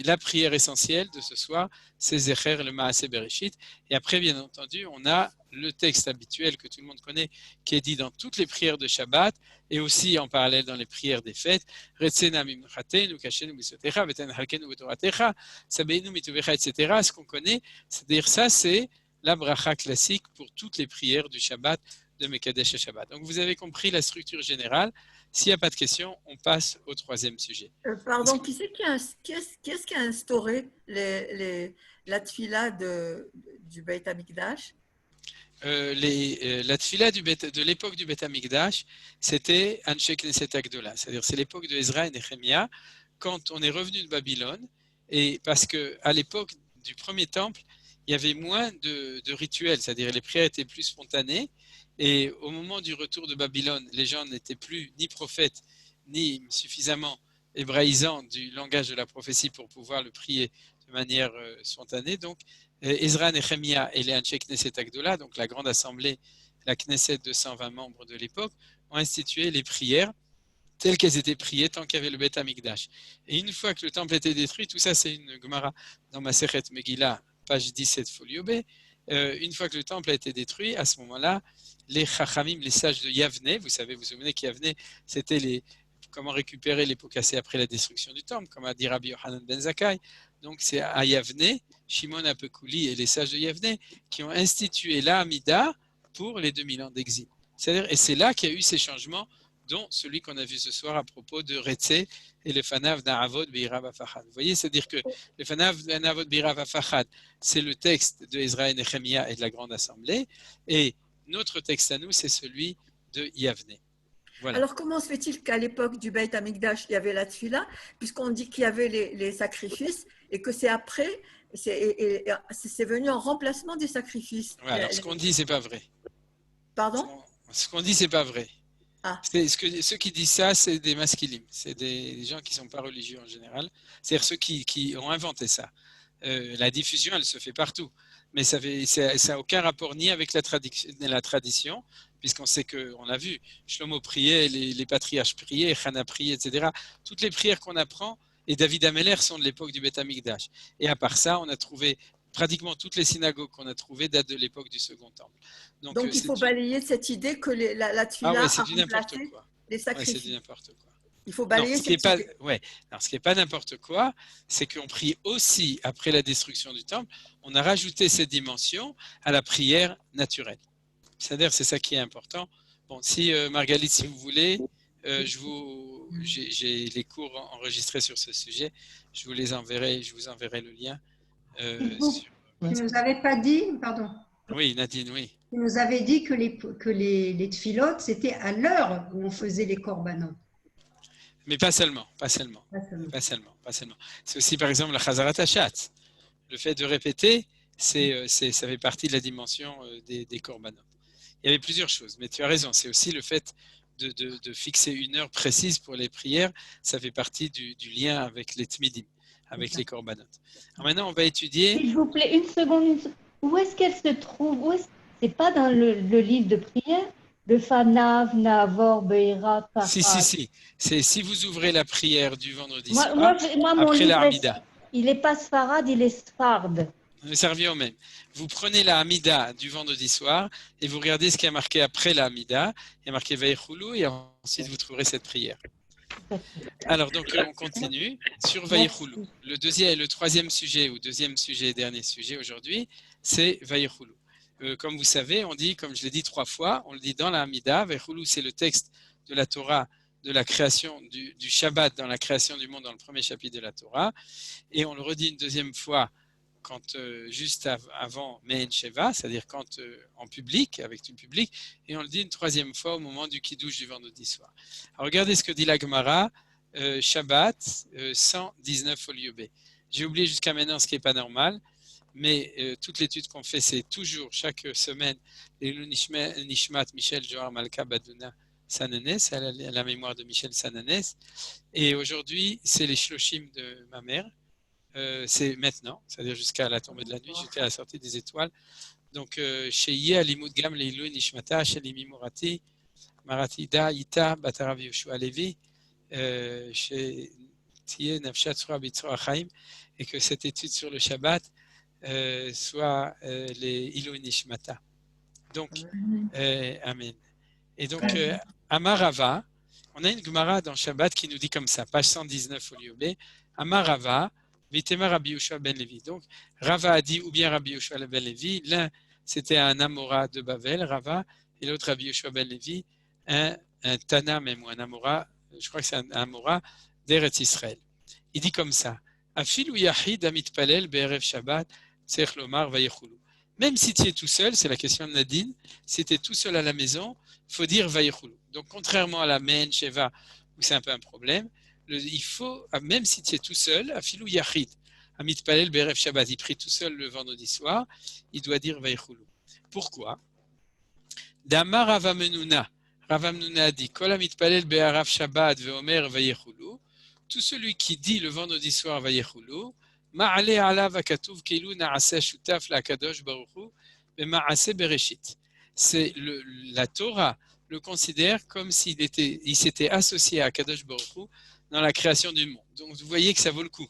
la prière essentielle de ce soir, c'est Zecher le Maaseh Bereshit. Et après, bien entendu, on a le texte habituel que tout le monde connaît, qui est dit dans toutes les prières de Shabbat et aussi en parallèle dans les prières des fêtes. Retzena mimchatenu, kashenu misotecha, veten halkenu betoratecha, sabeinu mituvecha, etc. Ce qu'on connaît, c'est-à-dire ça, c'est la bracha classique pour toutes les prières du Shabbat de Mekadesh Shabbat. Donc vous avez compris la structure générale. S'il n'y a pas de questions, on passe au troisième sujet. Pardon, qu'est-ce qui a instauré la tfila du Beit HaMikdash? La tfila de l'époque du Beit HaMikdash, c'était Anshe Knesset Agdola, c'est-à-dire c'est l'époque de Ezra et Nehemia, quand on est revenu de Babylone, et parce qu'à l'époque du premier temple, il y avait moins de rituels, c'est-à-dire les prières étaient plus spontanées, et au moment du retour de Babylone, les gens n'étaient plus ni prophètes, ni suffisamment hébraïsants du langage de la prophétie pour pouvoir le prier de manière spontanée. Donc, Ezra, Nehemia et les Anshe Knesset Agdola, donc la grande assemblée, la Knesset de 120 membres de l'époque, ont institué les prières telles qu'elles étaient priées tant qu'il y avait le Beit HaMikdash. Et une fois que le temple était détruit, tout ça c'est une Gemara dans Masechet Megillah, page 17, folio B, une fois que le temple a été détruit, à ce moment-là, les Chachamim, les sages de Yavne, vous souvenez qu'Yavne, c'était comment récupérer les pots cassés après la destruction du temple, comme a dit Rabbi Yochanan ben Zakkai. Donc c'est à Yavne, Shimon Apekuli et les sages de Yavne qui ont institué la Hamida pour les 2000 ans d'exil. C'est-à-dire, et c'est là qu'il y a eu ces changements dont celui qu'on a vu ce soir à propos de Retzé et le Fanav Na'avod Be'ira Vafachad. Vous voyez, c'est-à-dire que le Fanav Na'avod Be'ira Vafachad, c'est le texte de Ezra et Nehemiah et de la Grande Assemblée, et notre texte à nous, c'est celui de Yavne. Voilà. Alors, comment se fait-il qu'à l'époque du Beit Amikdash, il y avait la tefila, puisqu'on dit qu'il y avait les sacrifices et que c'est après, c'est venu en remplacement des sacrifices. Ouais, alors, ce qu'on dit, c'est pas vrai. Pardon? Ce qu'on dit, c'est pas vrai. Ah. Ceux qui disent ça, c'est des maskilim. C'est des gens qui ne sont pas religieux en général. C'est-à-dire ceux qui ont inventé ça. La diffusion, elle se fait partout. Mais ça n'a aucun rapport ni avec la tradition, puisqu'on sait qu'on l'a vu. Shlomo priait, les patriarches priaient, Hana priait, etc. Toutes les prières qu'on apprend, et David Ameller sont de l'époque du Beth Amikdash. Et à part ça, on a trouvé pratiquement toutes les synagogues qu'on a trouvées datent de l'époque du Second Temple. Donc il faut balayer cette idée que la tefila ouais, a c'est du n'importe remplacé quoi. les sacrifices. Ouais, c'est du n'importe quoi. Il faut balayer cette idée. Alors, ce qui n'est pas n'importe quoi, c'est qu'on prie aussi, après la destruction du temple, on a rajouté cette dimension à la prière naturelle. C'est-à-dire, c'est ça qui est important. Bon, si Margalit, si vous voulez, j'ai les cours enregistrés sur ce sujet, je vous enverrai le lien. Tu ne nous avais pas dit, pardon. Oui, Nadine, oui. Tu nous avais dit que les tfilotes, c'était à l'heure où on faisait les korbanot. Mais pas seulement. C'est aussi, par exemple, la Chazarat Hashatz. Le fait de répéter, ça fait partie de la dimension des korbanot. Il y avait plusieurs choses, mais tu as raison. C'est aussi le fait de fixer une heure précise pour les prières. Ça fait partie du lien avec les tmidim, avec les korbanot. Alors maintenant, on va étudier. S'il vous plaît, une seconde. Où est-ce qu'elle se trouve? C'est pas dans le livre de prière? Le Fanav, Navor, Beira, Pachad. Si. Si vous ouvrez la prière du vendredi soir, mon après livre, la Hamida. Il n'est pas Sfarad, il est Sfard. Ça revient au même. Vous prenez la Hamida du vendredi soir et vous regardez ce qui est marqué après la Hamida. Il y a marqué Vaïchoulou et ensuite vous trouverez cette prière. Alors, donc, on continue sur Vaïchoulou. Le troisième sujet, ou deuxième sujet et dernier sujet aujourd'hui, c'est Vaïchoulou. Comme vous savez, on dit, comme je l'ai dit 3 fois, on le dit dans la Hamida. Vaïchoulou, c'est le texte de la Torah, de la création du Shabbat dans la création du monde dans le premier chapitre de la Torah. Et on le redit une deuxième fois juste avant Me'en Sheva, c'est-à-dire en public, avec tout le public, et on le dit une troisième fois au moment du Kiddush du vendredi soir. Alors regardez ce que dit la Gemara, Shabbat 119 au lieu B. J'ai oublié jusqu'à maintenant ce qui n'est pas normal, mais toute l'étude qu'on fait, c'est toujours, chaque semaine, les Nishmat Michel Johar Malka Badouna Sananes, à la mémoire de Michel Sananes, et aujourd'hui, c'est les Shloshim de ma mère. C'est maintenant, c'est-à-dire jusqu'à la tombée de la nuit, jusqu'à la sortie des étoiles. Donc, chez Yé, Alimut Gam, Leilou, Nishmata, chez Limi Murati, Maratida, Ita, Batarav Yoshua Levi, chez Tiye, Nafshat, Surah, Bitzor, Achaim, et que cette étude sur le Shabbat soit les Ilou Nishmata. Donc, Amen. Et donc, Amarava, on a une Gemara dans Shabbat qui nous dit comme ça, page 119 au lieu B, Amarava, Vitema Rabbi Yoshua ben Levi. Donc, Rava a dit, ou bien Rabbi Yoshua ben Levi, l'un c'était un Amora de Bavel, Rava, et l'autre Rabbi Yoshua ben Levi, un Tana même, ou un Amora, je crois que c'est un Amora d'Eretz Israël. Il dit comme ça, Afil ou Yahid amit palel be'erev Shabbat, tzech lomar vayechoulou. Même si tu es tout seul, c'est la question de Nadine, si tu es tout seul à la maison, il faut dire vayechoulou. Donc, contrairement à la Me'en Sheva, où c'est un peu un problème, il faut, même si tu es tout seul, Afilou Yachid, Amit Palel Berev Shabbat, il prie tout seul le vendredi soir, il doit dire Vaïchoulou. Pourquoi? Damar Ravamenuna a dit Kol Amit Palel Be'arav Shabbat ve'omer Vaïchoulou, tout celui qui dit le vendredi soir Vaïchoulou, Ma'ale alav akatuv keilu na'aseh shutaf la'akadosh baruchu be'ma'aseh bereshit. C'est la Torah le considère comme s'il s'était associé à Kadosh Baruch Hu dans la création du monde. Donc vous voyez que ça vaut le coup.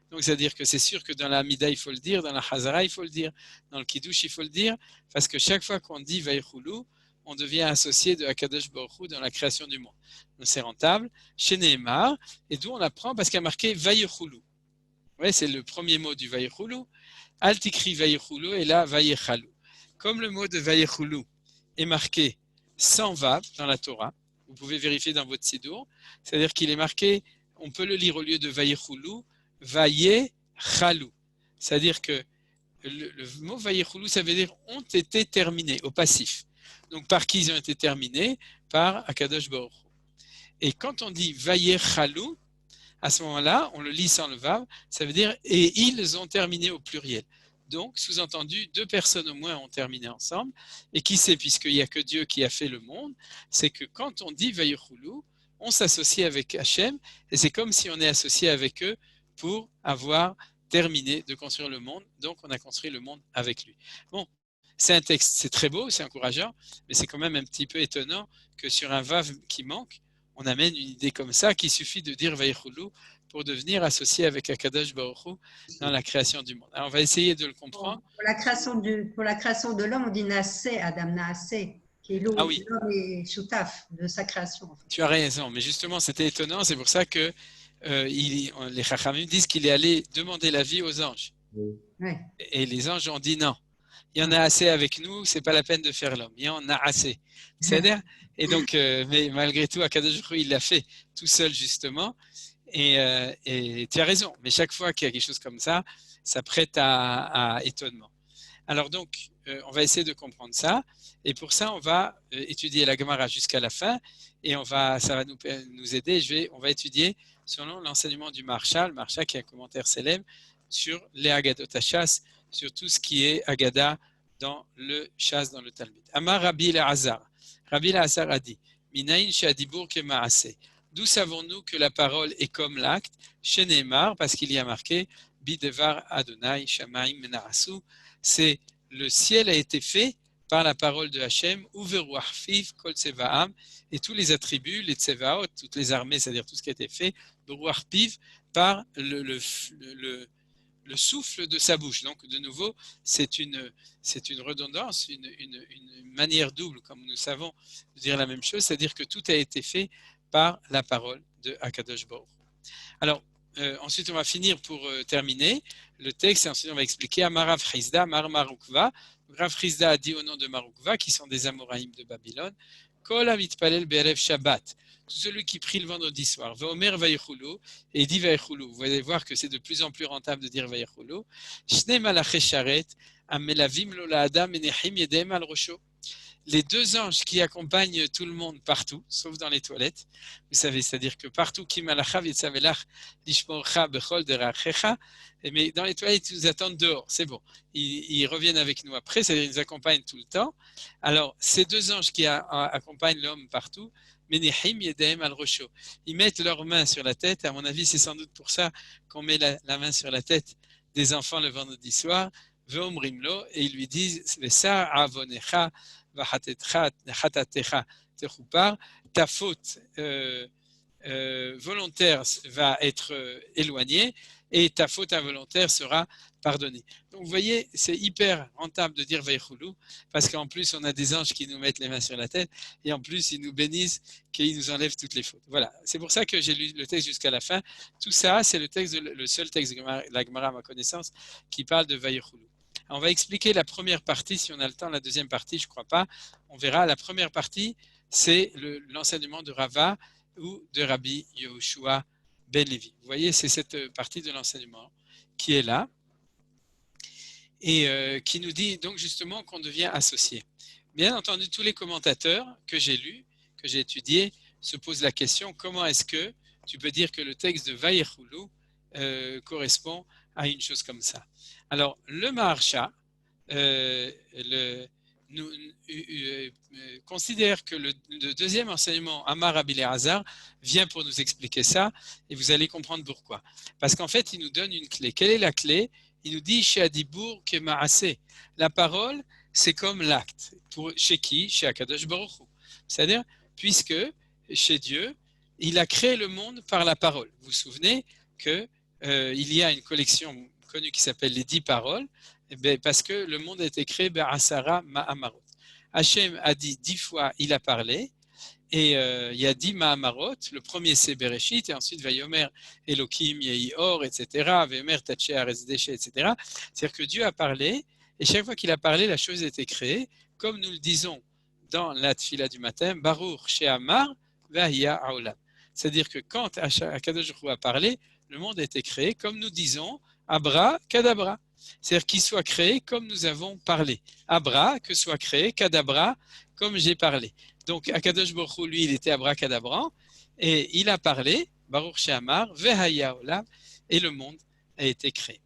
Donc c'est-à-dire que c'est sûr que dans la Hamida il faut le dire, dans la Chazara il faut le dire, dans le Kiddush il faut le dire, parce que chaque fois qu'on dit Vaïchoulou, on devient associé de Kadosh Baruch Hu dans la création du monde. Donc c'est rentable. Chez Nehemar, et d'où on apprend parce qu'il y a marqué Vaïchoulou. Ouais, c'est le premier mot du Vaïchoulou. Al tikri Vaïchoulou et là Vaïchalou. Comme le mot de Vaïchoulou est marqué sans vav dans la Torah, vous pouvez vérifier dans votre Sidour, c'est-à-dire qu'il est marqué, on peut le lire au lieu de Vayechoulou, Vayechalou. C'est-à-dire que le mot Vayechoulou, ça veut dire ont été terminés, au passif. Donc par qui ils ont été terminés? Par Akadosh Baruch Hu. Et quand on dit Vayechalou, à ce moment-là, on le lit sans le vav, ça veut dire et ils ont terminé au pluriel. Donc, sous-entendu, 2 personnes au moins ont terminé ensemble. Et qui sait, puisqu'il n'y a que Dieu qui a fait le monde, c'est que quand on dit Vayechoulou, on s'associe avec Hachem, et c'est comme si on est associé avec eux pour avoir terminé de construire le monde. Donc, on a construit le monde avec lui. Bon, c'est un texte, c'est très beau, c'est encourageant, mais c'est quand même un petit peu étonnant que sur un vav qui manque, on amène une idée comme ça, qu'il suffit de dire Vayechoulou pour devenir associé avec Akadosh Baruch Hu dans la création du monde. Alors, on va essayer de le comprendre. Pour la création de l'homme, on dit Naaseh, Adam Naaseh, qui est l'homme, Ah oui. l'homme est Shoutaf de sa création. En fait. Tu as raison, mais justement, c'était étonnant, c'est pour ça que les Chachamim disent qu'il est allé demander l'avis aux anges. Ouais. Et les anges ont dit non. Il y en a assez avec nous, c'est pas la peine de faire l'homme. Il y en a assez. C'est-à-dire, et donc, mais malgré tout, Akadosh Baruch Hu, il l'a fait tout seul justement. Et tu as raison. Mais chaque fois qu'il y a quelque chose comme ça, ça prête à étonnement. Alors donc, on va essayer de comprendre ça. Et pour ça, on va étudier la Gemara jusqu'à la fin. Et ça va nous aider. On va étudier selon l'enseignement du Maharshal. Maharshal qui a un commentaire célèbre sur les Agadot HaShas, sur tout ce qui est Agada dans le Shas, dans le Talmud. Amar Rabbi Elazar. Rabbi Elazar a dit, Minayin she'adibur kema'aseh. D'où savons-nous que la parole est comme l'acte? Chez Neymar, parce qu'il y a marqué, Bidevar Adonai Shamaim Menarasu. C'est le ciel a été fait par la parole de Hachem, Uveruach Fiv Kol Tsevaam, et tous les attributs, les Tsevaot, toutes les armées, c'est-à-dire tout ce qui a été fait, Beruach Piv, par le souffle de sa bouche. Donc, de nouveau, c'est une redondance, une manière double, comme nous savons, de dire la même chose, c'est-à-dire que tout a été fait par la parole de Akadosh Baruch. Alors, ensuite, on va finir pour terminer le texte et ensuite on va expliquer Amarav Chizda, Amar Marukva. Rav Chizda a dit au nom de Marukva, qui sont des Amoraïm de Babylone, Kol Amitpalel Be'erev Shabbat. Tout celui qui prie le vendredi soir, Veomer Vayechoulou, et dit Vayechoulou. Vous allez voir que c'est de plus en plus rentable de dire Vayechoulou. Shne Malachei Sharet, Amelavim Lo La'adam Menechim Yedem Al Rosho. Les 2 anges qui accompagnent tout le monde partout, sauf dans les toilettes. Vous savez, c'est-à-dire que partout, mais dans les toilettes, ils nous attendent dehors, c'est bon. Ils reviennent avec nous après, c'est-à-dire qu'ils nous accompagnent tout le temps. Alors, ces 2 anges qui accompagnent l'homme partout, ils mettent leurs mains sur la tête. À mon avis, c'est sans doute pour ça qu'on met la main sur la tête des enfants le vendredi soir. Et ils lui disent, ta faute volontaire va être éloignée et ta faute involontaire sera pardonnée. Donc vous voyez, c'est hyper rentable de dire Vayechoulou parce qu'en plus on a des anges qui nous mettent les mains sur la tête et en plus ils nous bénissent, qu'ils nous enlèvent toutes les fautes. Voilà, c'est pour ça que j'ai lu le texte jusqu'à la fin. Tout ça, c'est le seul texte de la Gemara à ma connaissance qui parle de Vayechoulou. On va expliquer la première partie, si on a le temps. La deuxième partie, je ne crois pas. On verra. La première partie, c'est l'enseignement de Rava ou de Rabbi Yehoshua Ben Levi. Vous voyez, c'est cette partie de l'enseignement qui est là et qui nous dit donc justement qu'on devient associé. Bien entendu, tous les commentateurs que j'ai lus, que j'ai étudiés, se posent la question, comment est-ce que tu peux dire que le texte de Vayechoulou correspond à une chose comme ça? Alors, le Maharsha considère que le deuxième enseignement, Amar Rabbi Elazar, vient pour nous expliquer ça, et vous allez comprendre pourquoi. Parce qu'en fait, il nous donne une clé. Quelle est la clé? Il nous dit « She'adibur kema'aseh ». La parole, c'est comme l'acte. Chez qui? Chez Akadosh Baruch Hu. C'est-à-dire, puisque chez Dieu, il a créé le monde par la parole. Vous vous souvenez qu'il y a une collection connue qui s'appelle les 10 paroles, parce que le monde a été créé Be'asara Ma'amarot. Hachem a dit 10 fois, il a parlé, et il y a 10 Ma'amarot. Le premier c'est Bereshit, et ensuite Vayomer Elohim Yehi Or, etc. Vayomer Taché Aretz Deshe, etc. C'est-à-dire que Dieu a parlé, et chaque fois qu'il a parlé, la chose a été créée, comme nous le disons dans la tfila du matin, Baruch She'amar Vahia Aolam. C'est-à-dire que quand Akadosh Baruch Hu a parlé, le monde a été créé, comme nous disons, Abra, Kadabra. C'est-à-dire qu'il soit créé comme nous avons parlé. Abra, que soit créé, Kadabra, comme j'ai parlé. Donc Akadosh Baruch Hu, lui, il était Abra, Kadabra, et il a parlé, Baruch She'amar, Vehaya Olam, et le monde a été créé.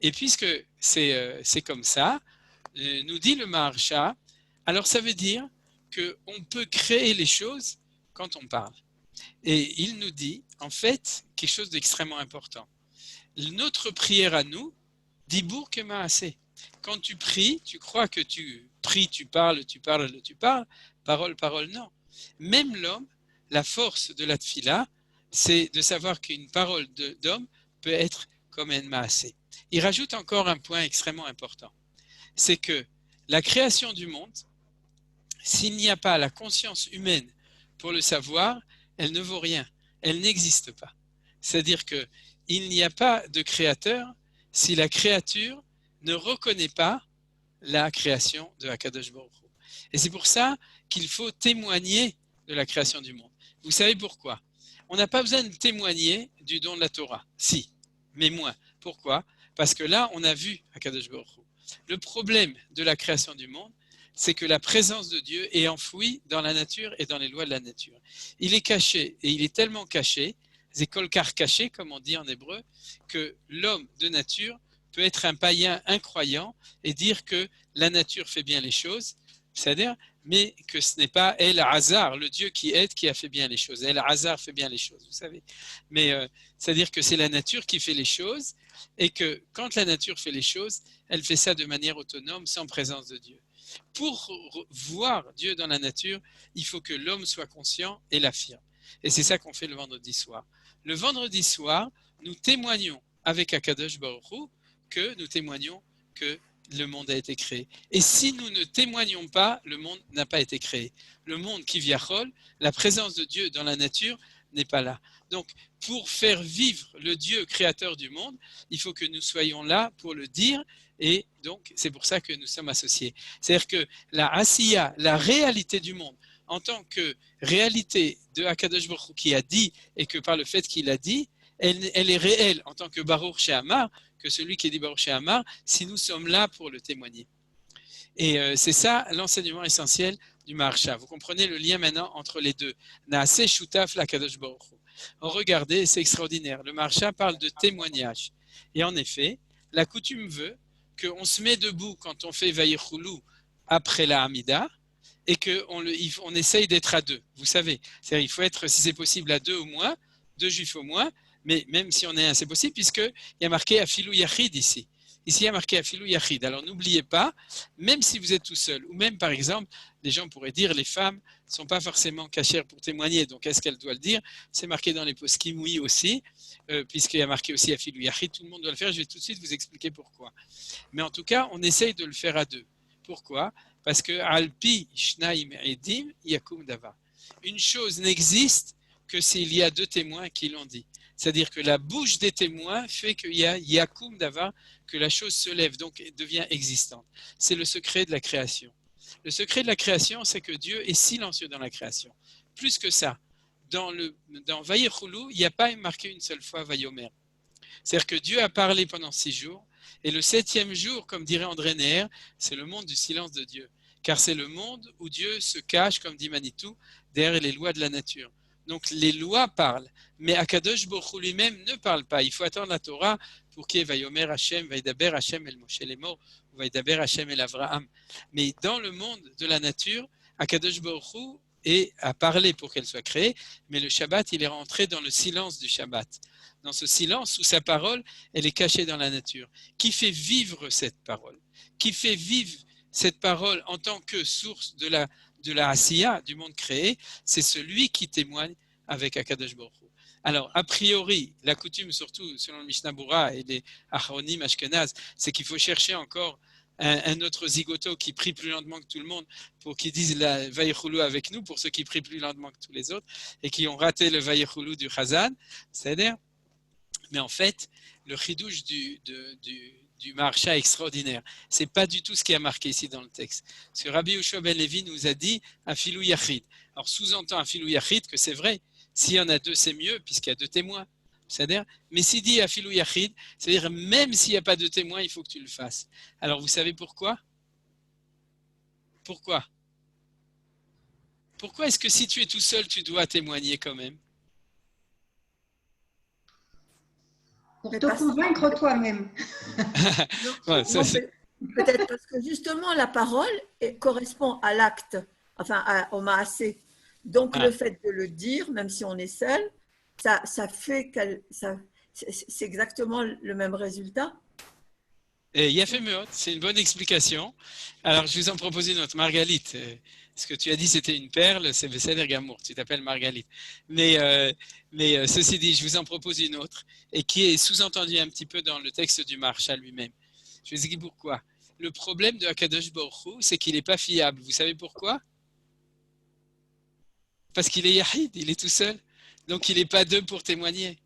Et puisque c'est comme ça, nous dit le Maharsha, alors ça veut dire qu'on peut créer les choses quand on parle. Et il nous dit, en fait, quelque chose d'extrêmement important. Notre prière à nous, Dibour que Maaseh. Quand tu pries, tu crois que tu pries, tu parles, parole, non. Même l'homme, la force de la tfila, c'est de savoir qu'une parole d'homme peut être comme un Maaseh. Il rajoute encore un point extrêmement important. C'est que la création du monde, s'il n'y a pas la conscience humaine pour le savoir, elle ne vaut rien, elle n'existe pas. C'est-à-dire qu'il n'y a pas de créateur si la créature ne reconnaît pas la création de Akadosh Baruch Hu. Et c'est pour ça qu'il faut témoigner de la création du monde. Vous savez pourquoi? On n'a pas besoin de témoigner du don de la Torah. Si, mais moins. Pourquoi? Parce que là, on a vu Akadosh Baruch Hu. Le problème de la création du monde, c'est que la présence de Dieu est enfouie dans la nature et dans les lois de la nature. Il est caché, et il est tellement caché, zékolkar caché, comme on dit en hébreu, que l'homme de nature peut être un païen incroyant et dire que la nature fait bien les choses, c'est-à-dire, mais que ce n'est pas El Hazar, le Dieu qui aide, qui a fait bien les choses. El Hazar fait bien les choses, vous savez. Mais c'est-à-dire que c'est la nature qui fait les choses et que quand la nature fait les choses, elle fait ça de manière autonome, sans présence de Dieu. Pour voir Dieu dans la nature, il faut que l'homme soit conscient et l'affirme. Et c'est ça qu'on fait le vendredi soir. Le vendredi soir, nous témoignons avec Akadosh Baruch Hu que nous témoignons que le monde a été créé. Et si nous ne témoignons pas, le monde n'a pas été créé. Le monde qui viachol, la présence de Dieu dans la nature n'est pas là. Donc, pour faire vivre le Dieu créateur du monde, il faut que nous soyons là pour le dire. Et donc, c'est pour ça que nous sommes associés. C'est-à-dire que la Asiya, la réalité du monde, en tant que réalité de Akadosh Baruch Hu qui a dit, et que par le fait qu'il a dit, elle est réelle en tant que Baruch She'amar, que celui qui dit Baruch She'amar, si nous sommes là pour le témoigner. Et c'est ça l'enseignement essentiel du Maharsha. Vous comprenez le lien maintenant entre les deux. Naaseh Shutaf l'Akadosh Baruch Hu. Regardez, c'est extraordinaire. Le Maharsha parle de témoignage. Et en effet, la coutume veut qu'on se met debout quand on fait Vayichulu après la Hamida et qu'on essaye d'être à deux. Vous savez, c'est-à-dire il faut être, si c'est possible, à deux au moins, 2 juifs au moins, mais même si on est un, c'est possible, puisqu'il y a marqué Afilou Yachid ici. Ici, il y a marqué Afilou Yachid. Alors n'oubliez pas, même si vous êtes tout seul, ou même par exemple, les gens pourraient dire les femmes ne sont pas forcément cachères pour témoigner, donc est-ce qu'elles doivent le dire? C'est marqué dans les poskim, oui aussi, puisqu'il y a marqué aussi Afilou Yachid, tout le monde doit le faire, je vais tout de suite vous expliquer pourquoi. Mais en tout cas, on essaye de le faire à deux. Pourquoi? Parce que Alpi Shnaim Edim Yakum Dava. Une chose n'existe que s'il y a 2 témoins qui l'ont dit. C'est-à-dire que la bouche des témoins fait qu'il y a Yakum Dava, que la chose se lève, donc devient existante. C'est le secret de la création. Le secret de la création, c'est que Dieu est silencieux dans la création. Plus que ça, dans Vayichulu, il n'y a pas marqué une seule fois Vayomer. C'est-à-dire que Dieu a parlé pendant 6 jours, et le 7e jour, comme dirait André Neher, c'est le monde du silence de Dieu. Car c'est le monde où Dieu se cache, comme dit Manitou, derrière les lois de la nature. Donc les lois parlent, mais Akadosh Baruch Hu lui-même ne parle pas. Il faut attendre la Torah pour qu'il y ait Vayomer Hashem, Vaidaber Hashem el Moshe Lemor, ou Vaidaber Hashem el Avraham. Mais dans le monde de la nature, Akadosh Baruch Hu a parlé pour qu'elle soit créée, mais le Shabbat, il est rentré dans le silence du Shabbat. Dans ce silence où sa parole, elle est cachée dans la nature. Qui fait vivre cette parole? Qui fait vivre cette parole en tant que source de la Asiya, du monde créé? C'est celui qui témoigne avec Akadosh Baruch Hu. Alors, a priori, la coutume, surtout selon le Mishnah Bura et les Achronim Ashkenaz, c'est qu'il faut chercher encore un autre zigoto qui prie plus lentement que tout le monde pour qu'ils disent la Vayichulu avec nous, pour ceux qui prient plus lentement que tous les autres et qui ont raté le Vayichulu du Chazan. C'est-à-dire, mais en fait, le chidouche du du Maharsha extraordinaire. Ce n'est pas du tout ce qui est marqué ici dans le texte. Parce que Rabbi Yoshua ben Levi nous a dit Afilou Yachid. Alors sous-entend Afilou Yachid que c'est vrai. S'il y en a deux, c'est mieux, puisqu'il y a deux témoins. C'est-à-dire, mais s'il dit Afilou Yachid, c'est-à-dire même s'il n'y a pas de témoin, il faut que tu le fasses. Alors vous savez pourquoi? Pourquoi? Pourquoi est-ce que si tu es tout seul, tu dois témoigner quand même? Pour te convaincre toi-même. Ouais, ça, Peut-être parce que justement la parole correspond à l'acte, enfin au maasé. Donc le fait de le dire, même si on est seul, ça fait c'est exactement le même résultat. Et Yafemeot, c'est une bonne explication. Alors je vous en propose une autre, Margalite. Ce que tu as dit, c'était une perle, c'est Besséder Gamour, tu t'appelles Margalite. Mais ceci dit, je vous en propose une autre, et qui est sous-entendue un petit peu dans le texte du Maharsha lui-même. Je vais vous expliquer pourquoi. Le problème de Akadosh Baruch Hu, c'est qu'il n'est pas fiable. Vous savez pourquoi? Parce qu'il est Yahid, il est tout seul. Donc il n'est pas deux pour témoigner.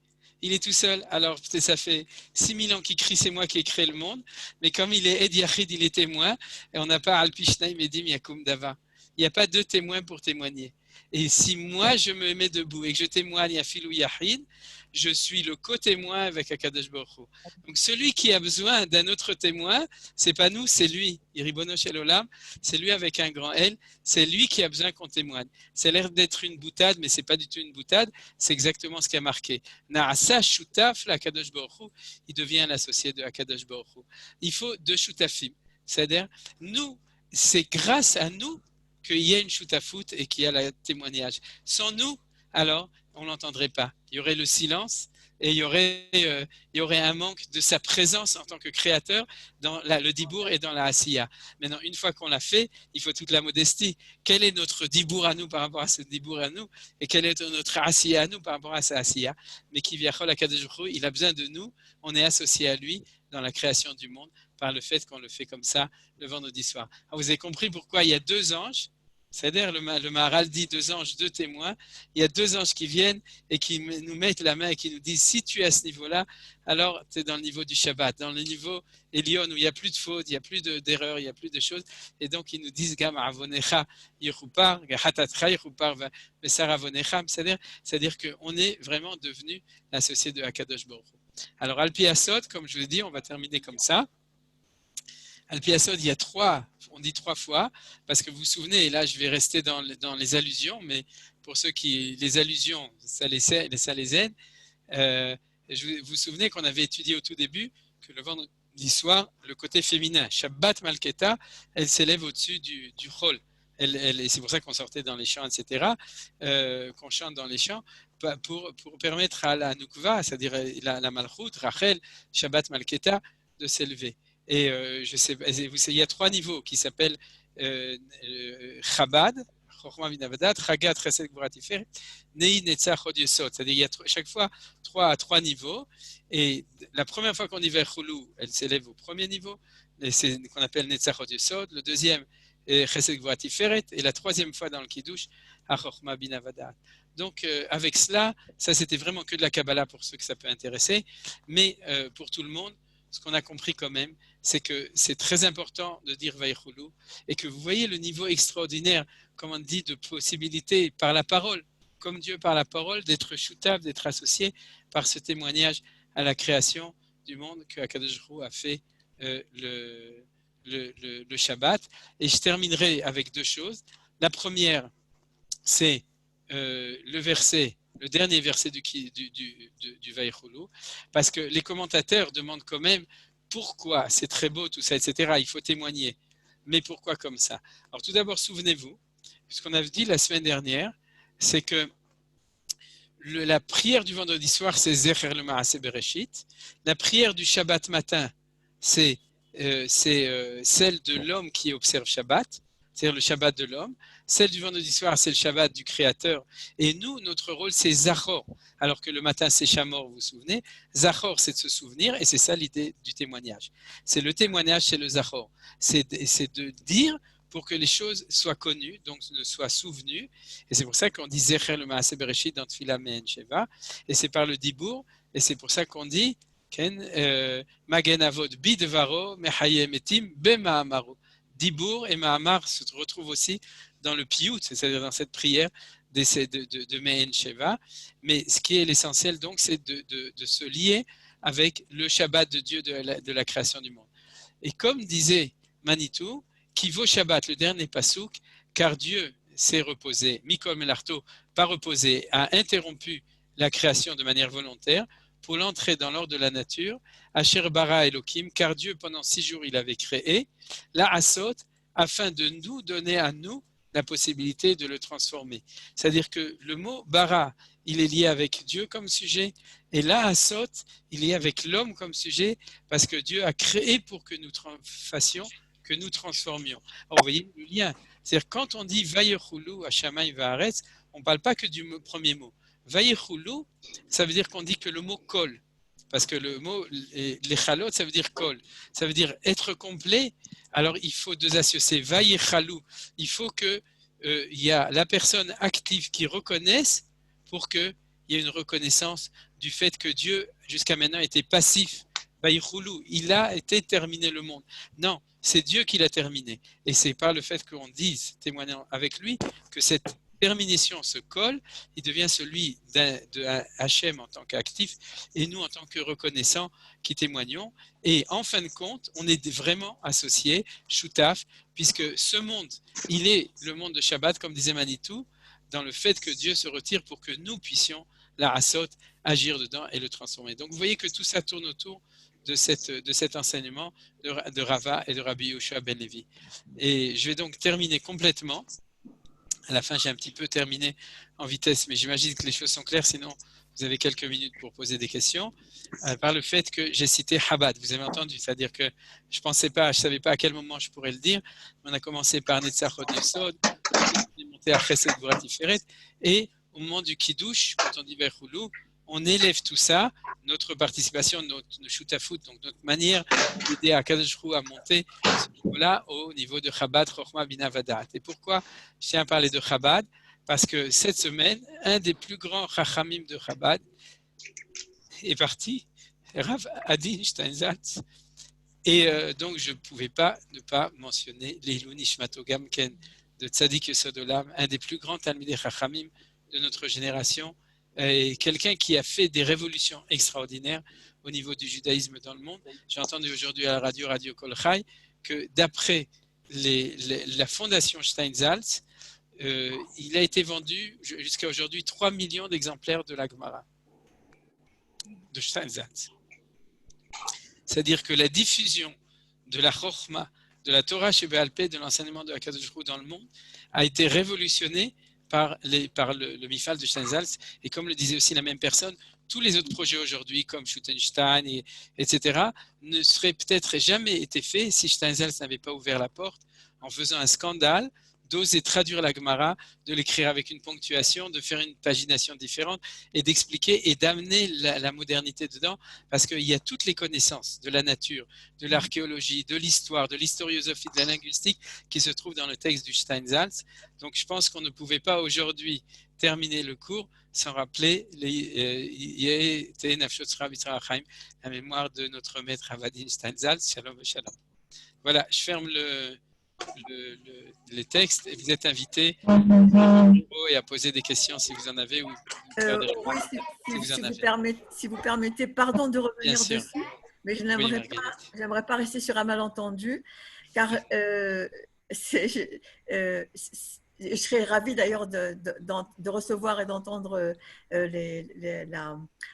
Il est tout seul. Alors ça fait 6000 ans qu'il crie, c'est moi qui ai créé le monde. Mais comme il est Ed Yahid, il est témoin, et on n'a pas Al-Pishnaim Edim Yakum Dava. Il n'y a pas deux témoins pour témoigner. Et si moi, je me mets debout et que je témoigne à Filou Yahid, je suis le co-témoin avec Akadosh Baruch Hu. Donc celui qui a besoin d'un autre témoin, c'est pas nous, c'est lui. Iribono Shel Olam, c'est lui avec un grand L, c'est lui qui a besoin qu'on témoigne. Ça a l'air d'être une boutade, mais c'est pas du tout une boutade, c'est exactement ce qui a marqué. Naasa Shutaf, l'Akadosh Baruch Hu, il devient l'associé de Akadosh Baruch Hu. Il faut deux Shutafim. C'est-à-dire, nous, c'est grâce à nous qu'il y a une choutafout et qu'il y a le témoignage. Sans nous, alors, on ne l'entendrait pas. Il y aurait le silence et il y aurait un manque de sa présence en tant que créateur dans le dibour et dans la asiya. Maintenant, une fois qu'on l'a fait, il faut toute la modestie. Quel est notre dibour à nous par rapport à ce dibour à nous et quel est notre asiya à nous par rapport à sa asiya? Mais qui vient à Kadosh Baruch Hu, il a besoin de nous, on est associé à lui dans la création du monde par le fait qu'on le fait comme ça le vendredi soir. Alors, vous avez compris pourquoi il y a deux anges. C'est-à-dire, le Maharal dit deux anges, deux témoins. Il y a deux anges qui viennent et qui nous mettent la main et qui nous disent si tu es à ce niveau-là, alors tu es dans le niveau du Shabbat, dans le niveau Elion où il n'y a plus de fautes, il n'y a plus d'erreurs, il n'y a plus de choses. Et donc, ils nous disent Gam avonecha yichupar, gahatatcha yichupar vesar avonecha. C'est-à-dire qu'on est vraiment devenu l'associé de Akadosh Baruch Hu. Alors, Al-Pi Asod, comme je vous l'ai dit, on va terminer comme ça. Al-Pi Asod, il y a on dit trois fois, parce que vous vous souvenez, et là je vais rester dans les allusions, mais pour ceux qui, les allusions, ça les aide. Vous vous souvenez qu'on avait étudié au tout début que le vendredi soir, le côté féminin, Shabbat Malketa, elle s'élève au-dessus du Chol. Et c'est pour ça qu'on sortait dans les champs, etc., qu'on chante dans les champs, pour permettre à la Nukva, c'est-à-dire la Malchut, Rachel, Shabbat Malketa, de s'élever. Et je sais, il y a trois niveaux qui s'appellent Chabad, Chochma Vinavadat, Chagat, Chesed Gvura Tiferet, Nei Netzach Hod Yesod. C'est-à-dire il y a chaque fois trois niveaux. Et la première fois qu'on y va Choulou, elle s'élève au premier niveau, c'est qu'on appelle Netzach Hod Yesod. Le deuxième est Chesed Gvura Tiferet. Et la troisième fois dans le Kiddush, Chochma Vinavadat. Donc avec cela, ça c'était vraiment que de la Kabbalah pour ceux que ça peut intéresser. Mais pour tout le monde, ce qu'on a compris quand même, c'est que c'est très important de dire Vaïchoulou et que vous voyez le niveau extraordinaire, comme on dit, de possibilités par la parole, comme Dieu par la parole, d'être choutable, d'être associé par ce témoignage à la création du monde que Akadosh Baruch Hu a fait le Shabbat. Et je terminerai avec deux choses. La première, c'est le dernier verset du Vaïchoulou, parce que les commentateurs demandent quand même pourquoi c'est très beau tout ça, etc. Il faut témoigner. Mais pourquoi comme ça? Alors tout d'abord, souvenez-vous, ce qu'on a dit la semaine dernière, c'est que la prière du vendredi soir, c'est Zecher le Maaseh Bereshit. La prière du Shabbat matin, c'est celle de l'homme qui observe Shabbat, c'est-à-dire le Shabbat de l'homme. Celle du vendredi soir, c'est le Shabbat du Créateur. Et nous, notre rôle, c'est Zachor. Alors que le matin, c'est Shamor, vous vous souvenez. Zachor, c'est de se souvenir, et c'est ça l'idée du témoignage. C'est le témoignage, c'est le Zachor. C'est de dire pour que les choses soient connues, donc ne soient souvenues. Et c'est pour ça qu'on dit Zecher le Maaseh Bereshit dans Tfila Me'en Sheva. Et c'est par le Dibour, et c'est pour ça qu'on dit Magen Avot bidvaro mechaye metim bema'amaro. Dibour et Mahamar se retrouvent aussi dans le piyut, c'est-à-dire dans cette prière de Mehen Sheva. Mais ce qui est l'essentiel donc, c'est de se lier avec le Shabbat de Dieu de la création du monde. Et comme disait Manitou, Kivo Shabbat, le dernier pasouk, car Dieu s'est reposé, Mikol Melarto, pas reposé, a interrompu la création de manière volontaire pour l'entrée dans l'ordre de la nature, Asher bara Elohim, car Dieu pendant 6 jours il avait créé, la Asot, afin de nous donner à nous la possibilité de le transformer. C'est-à-dire que le mot bara, il est lié avec Dieu comme sujet, et la Asot, il est avec l'homme comme sujet, parce que Dieu a créé pour que nous fassions, que nous transformions. Alors, vous voyez le lien. C'est-à-dire quand on dit Vayechulu Hashamayim Va'aretz, on ne parle pas que du premier mot. Vayechulu, ça veut dire qu'on dit que le mot kol, parce que le mot lechalot, ça veut dire kol, ça veut dire être complet. Alors il faut 2 associés. Vayechalu, il faut que il y a la personne active qui reconnaisse pour qu'il y ait une reconnaissance du fait que Dieu jusqu'à maintenant était passif. Vayechulu, il a été terminé le monde. Non, c'est Dieu qui l'a terminé. Et c'est par le fait qu'on dise, témoignant avec lui, que cette termination se colle, il devient celui de Hachem en tant qu'actif et nous en tant que reconnaissants qui témoignons. Et en fin de compte, on est vraiment associés, Shutaf, puisque ce monde, il est le monde de Shabbat, comme disait Manitou, dans le fait que Dieu se retire pour que nous puissions, la Asot, agir dedans et le transformer. Donc vous voyez que tout ça tourne autour de cet enseignement de Rava et de Rabbi Yehoshua ben Levi. Et je vais donc terminer complètement. À la fin, j'ai un petit peu terminé en vitesse, mais j'imagine que les choses sont claires, sinon vous avez quelques minutes pour poser des questions. Par le fait que j'ai cité Chabad, vous avez entendu, c'est-à-dire que je ne savais pas à quel moment je pourrais le dire. On a commencé par Netzachot Yesod, on est monté à Chesed Gvura Tiferet, et au moment du Kiddush, quand on dit Vayechulu, on élève tout ça, notre participation, notre shutafut, donc notre manière d'aider à Kadosh Hu à monter ce niveau-là au niveau de Chabad, Chochma, Bina, Vadat. Et pourquoi je tiens à parler de Chabad? Parce que cette semaine, un des plus grands Chachamim de Chabad est parti, Rav Adi Steinsaltz. Et donc, je ne pouvais pas ne pas mentionner l'Ilou Nishmato Gamken de Tzadik Yesod Olam, un des plus grands Talmidei Chachamim de notre génération, et quelqu'un qui a fait des révolutions extraordinaires au niveau du judaïsme dans le monde. J'ai entendu aujourd'hui à la Radio Kol Chai que d'après la fondation Steinsaltz, il a été vendu jusqu'à aujourd'hui 3 millions d'exemplaires de la Gemara de Steinsaltz. C'est-à-dire que la diffusion de la Chochma, de la Torah Sheba'al Peh, de l'enseignement de Hakadosh Baruch Hu dans le monde, a été révolutionnée par le Mifal de Steinsaltz. Et comme le disait aussi la même personne, tous les autres projets aujourd'hui, comme Schuttenstein, etc., ne seraient peut-être jamais été faits si Steinsaltz n'avait pas ouvert la porte en faisant un scandale, d'oser traduire la Gemara, de l'écrire avec une ponctuation, de faire une pagination différente et d'expliquer et d'amener la modernité dedans, parce qu'il y a toutes les connaissances de la nature, de l'archéologie, de l'histoire, de l'historiosophie, de la linguistique qui se trouvent dans le texte du Steinsaltz. Donc je pense qu'on ne pouvait pas aujourd'hui terminer le cours sans rappeler la mémoire de notre maître Avadin Steinsaltz. Shalom et shalom. Voilà, je ferme les textes et vous êtes invités et à poser des questions si vous en avez ou si vous permettez, pardon de revenir dessus, mais je n'aimerais pas rester sur un malentendu, car je serais ravie d'ailleurs de recevoir et d'entendre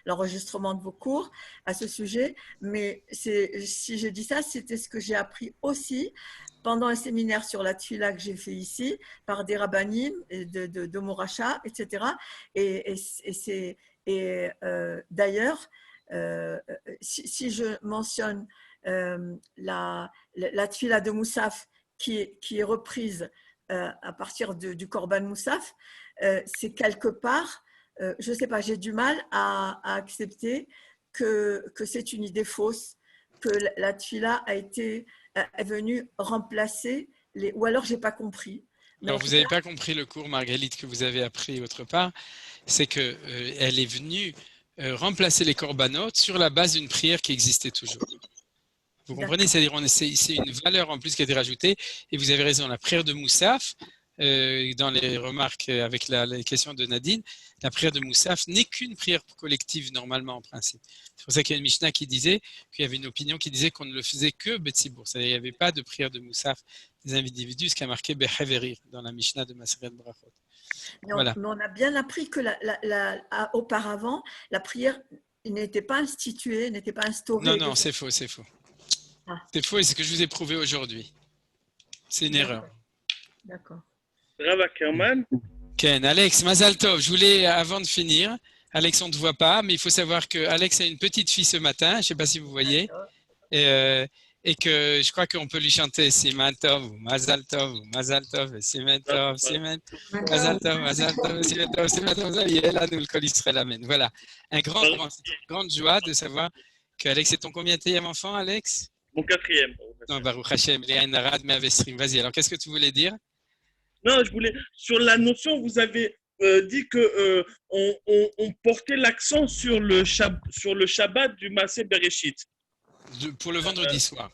l'enregistrement de vos cours à ce sujet, mais si je dis ça, c'était ce que j'ai appris aussi pendant un séminaire sur la tfila que j'ai fait ici, par des rabbanim de Moracha, etc. Et d'ailleurs, si je mentionne la tfila de Moussaf qui est reprise à partir du Korban Moussaf, c'est quelque part, je ne sais pas, j'ai du mal à accepter que c'est une idée fausse, que la tfila est venue remplacer ou alors je n'ai pas compris. Alors, vous n'avez pas compris le cours, Marguerite, que vous avez appris autre part, c'est qu'elle est venue remplacer les corbanotes sur la base d'une prière qui existait toujours. Vous comprenez? C'est-à-dire c'est une valeur en plus qui a été rajoutée. Et vous avez raison, la prière de Moussaf, dans les remarques avec les questions de Nadine, la prière de Moussaf n'est qu'une prière collective normalement en principe. C'est pour ça qu'il y a une Mishnah qui disait qu'il y avait une opinion qui disait qu'on ne le faisait que Betsibour. C'est-à-dire qu'il n'y avait pas de prière de Moussaf des individus, ce qui a marqué Beheverir dans la Mishnah de Maseret Brachot. Mais on a bien appris que auparavant, la prière n'était pas instituée, n'était pas instaurée. Non, c'est faux, c'est faux. Ah. C'est faux et c'est ce que je vous ai prouvé aujourd'hui. C'est une erreur. D'accord. Rav Ackerman. Ken, Alex, Mazal Tov, je voulais, avant de finir, Alex, on ne te voit pas, mais il faut savoir que Alex a une petite fille ce matin, je ne sais pas si vous voyez, et que je crois qu'on peut lui chanter Siman Tov, ou Mazal Tov, ou Mazal Tov, Siman Tov, Siman Tov, Mazal Tov, Mazal Tov, Siman Tov, Siman Tov, là, nous le Kol Israël Amen. Voilà, une grande joie de savoir que Alex est ton combienième enfant, Alex? Mon 4e. Non, Baruch Hashem, Léa Mevestrim. Vas-y, alors qu'est-ce que tu voulais dire? Non, je voulais, sur la notion, vous avez dit que on portait l'accent sur le Shabbat du Maaseh Bereshit. Pour le vendredi soir.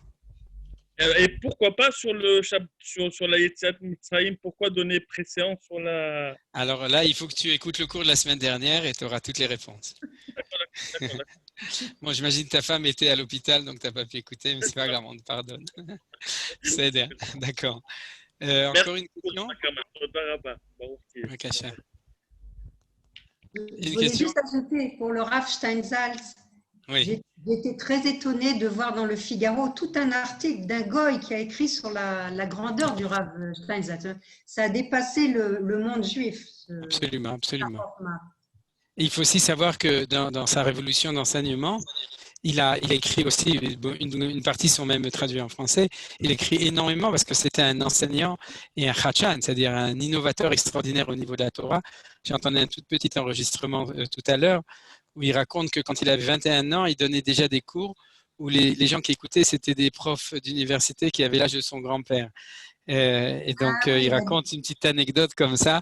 Et pourquoi pas sur la Yetziat Mitzrayim? Pourquoi donner préséance sur la… Alors là, il faut que tu écoutes le cours de la semaine dernière et tu auras toutes les réponses. D'accord. Bon, j'imagine que ta femme était à l'hôpital, donc tu n'as pas pu écouter, mais c'est pas grave, on te pardonne. C'est d'accord. Encore une question? Je voulais juste ajouter pour le Rav Steinsaltz. Oui. J'étais très étonnée de voir dans le Figaro tout un article d'un goy qui a écrit sur la grandeur du Rav Steinsaltz. Ça a dépassé le monde juif. Absolument, absolument. Et il faut aussi savoir que dans sa révolution d'enseignement, il a écrit aussi, une partie sont même traduits en français, il écrit énormément parce que c'était un enseignant et un chachan, c'est-à-dire un innovateur extraordinaire au niveau de la Torah. J'ai entendu un tout petit enregistrement tout à l'heure où il raconte que quand il avait 21 ans, il donnait déjà des cours où les gens qui écoutaient, c'était des profs d'université qui avaient l'âge de son grand-père. Et donc, il raconte une petite anecdote comme ça.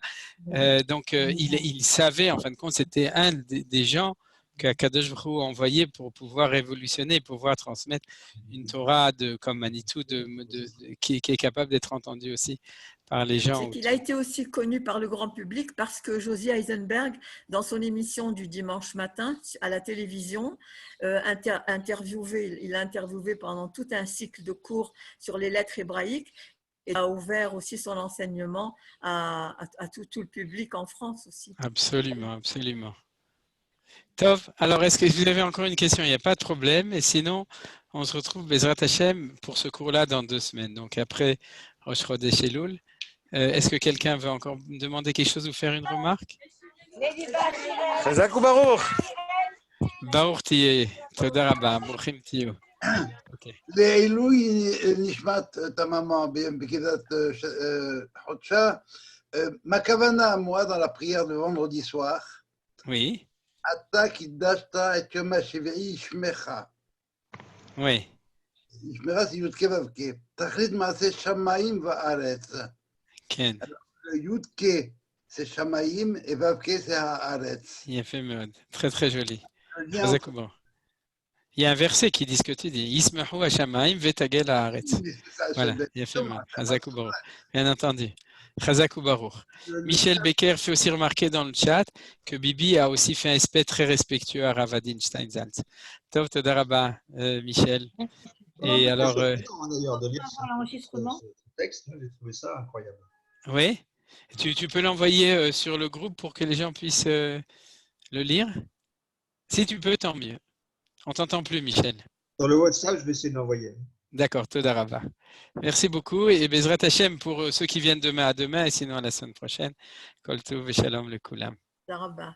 Il savait, en fin de compte, c'était un des gens qu'Akadosh Baruch Hu a envoyé pour pouvoir révolutionner, pouvoir transmettre une Torah comme Manitou qui est capable d'être entendue aussi par les gens. Il a été aussi connu par le grand public parce que Josie Eisenberg, dans son émission du dimanche matin à la télévision, il a interviewé pendant tout un cycle de cours sur les lettres hébraïques et a ouvert aussi son enseignement à tout le public en France aussi. Absolument, absolument. Tov, alors est-ce que vous avez encore une question? Il n'y a pas de problème. Et sinon, on se retrouve Bezrat Hashem pour ce cours-là dans 2 semaines. Donc après Rosh Chodesh Elul. Est-ce que quelqu'un veut encore demander quelque chose ou faire une remarque? Chazak ou Baruch. Baruch Tiyeh. Toda Rabba. Bruchim Tiyo. לעילוי נשמת תממה בקדת חודשה, מה הכוונה moi dans la prière de vendredi soir? Oui. אתה קידשת את יום השביעי שמך. Oui. שמך זה י"ק ו"ק. תכלית מעשה שמיים וארץ. כן. י"ק זה שמיים ו"ק זה הארץ. יפה מאוד. Très très joli. חזק וברוך. Il y a un verset qui dit ce que tu dis. Yismahu hashamayim vetagel haaretz. Voilà, yafé מאוד. חזק וברוך. Bien entendu. Chazak ou Baruch. Michel Becker fait aussi remarquer dans le chat que Bibi a aussi fait un aspect très respectueux à Ravadin Steinsaltz. Tov Toda Rabba, Michel. Et alors. D'ailleurs, de lire ce texte, j'ai trouvé ça incroyable. Oui. Tu peux l'envoyer sur le groupe pour que les gens puissent le lire? Si tu peux, tant mieux. On t'entend plus, Michel. Dans le WhatsApp, je vais essayer de l'envoyer. D'accord, Toda Rabba. Merci beaucoup et Bezrat Hashem pour ceux qui viennent demain à demain et sinon à la semaine prochaine. Kol Tov et Shalom le Kulam. Toda Rabba.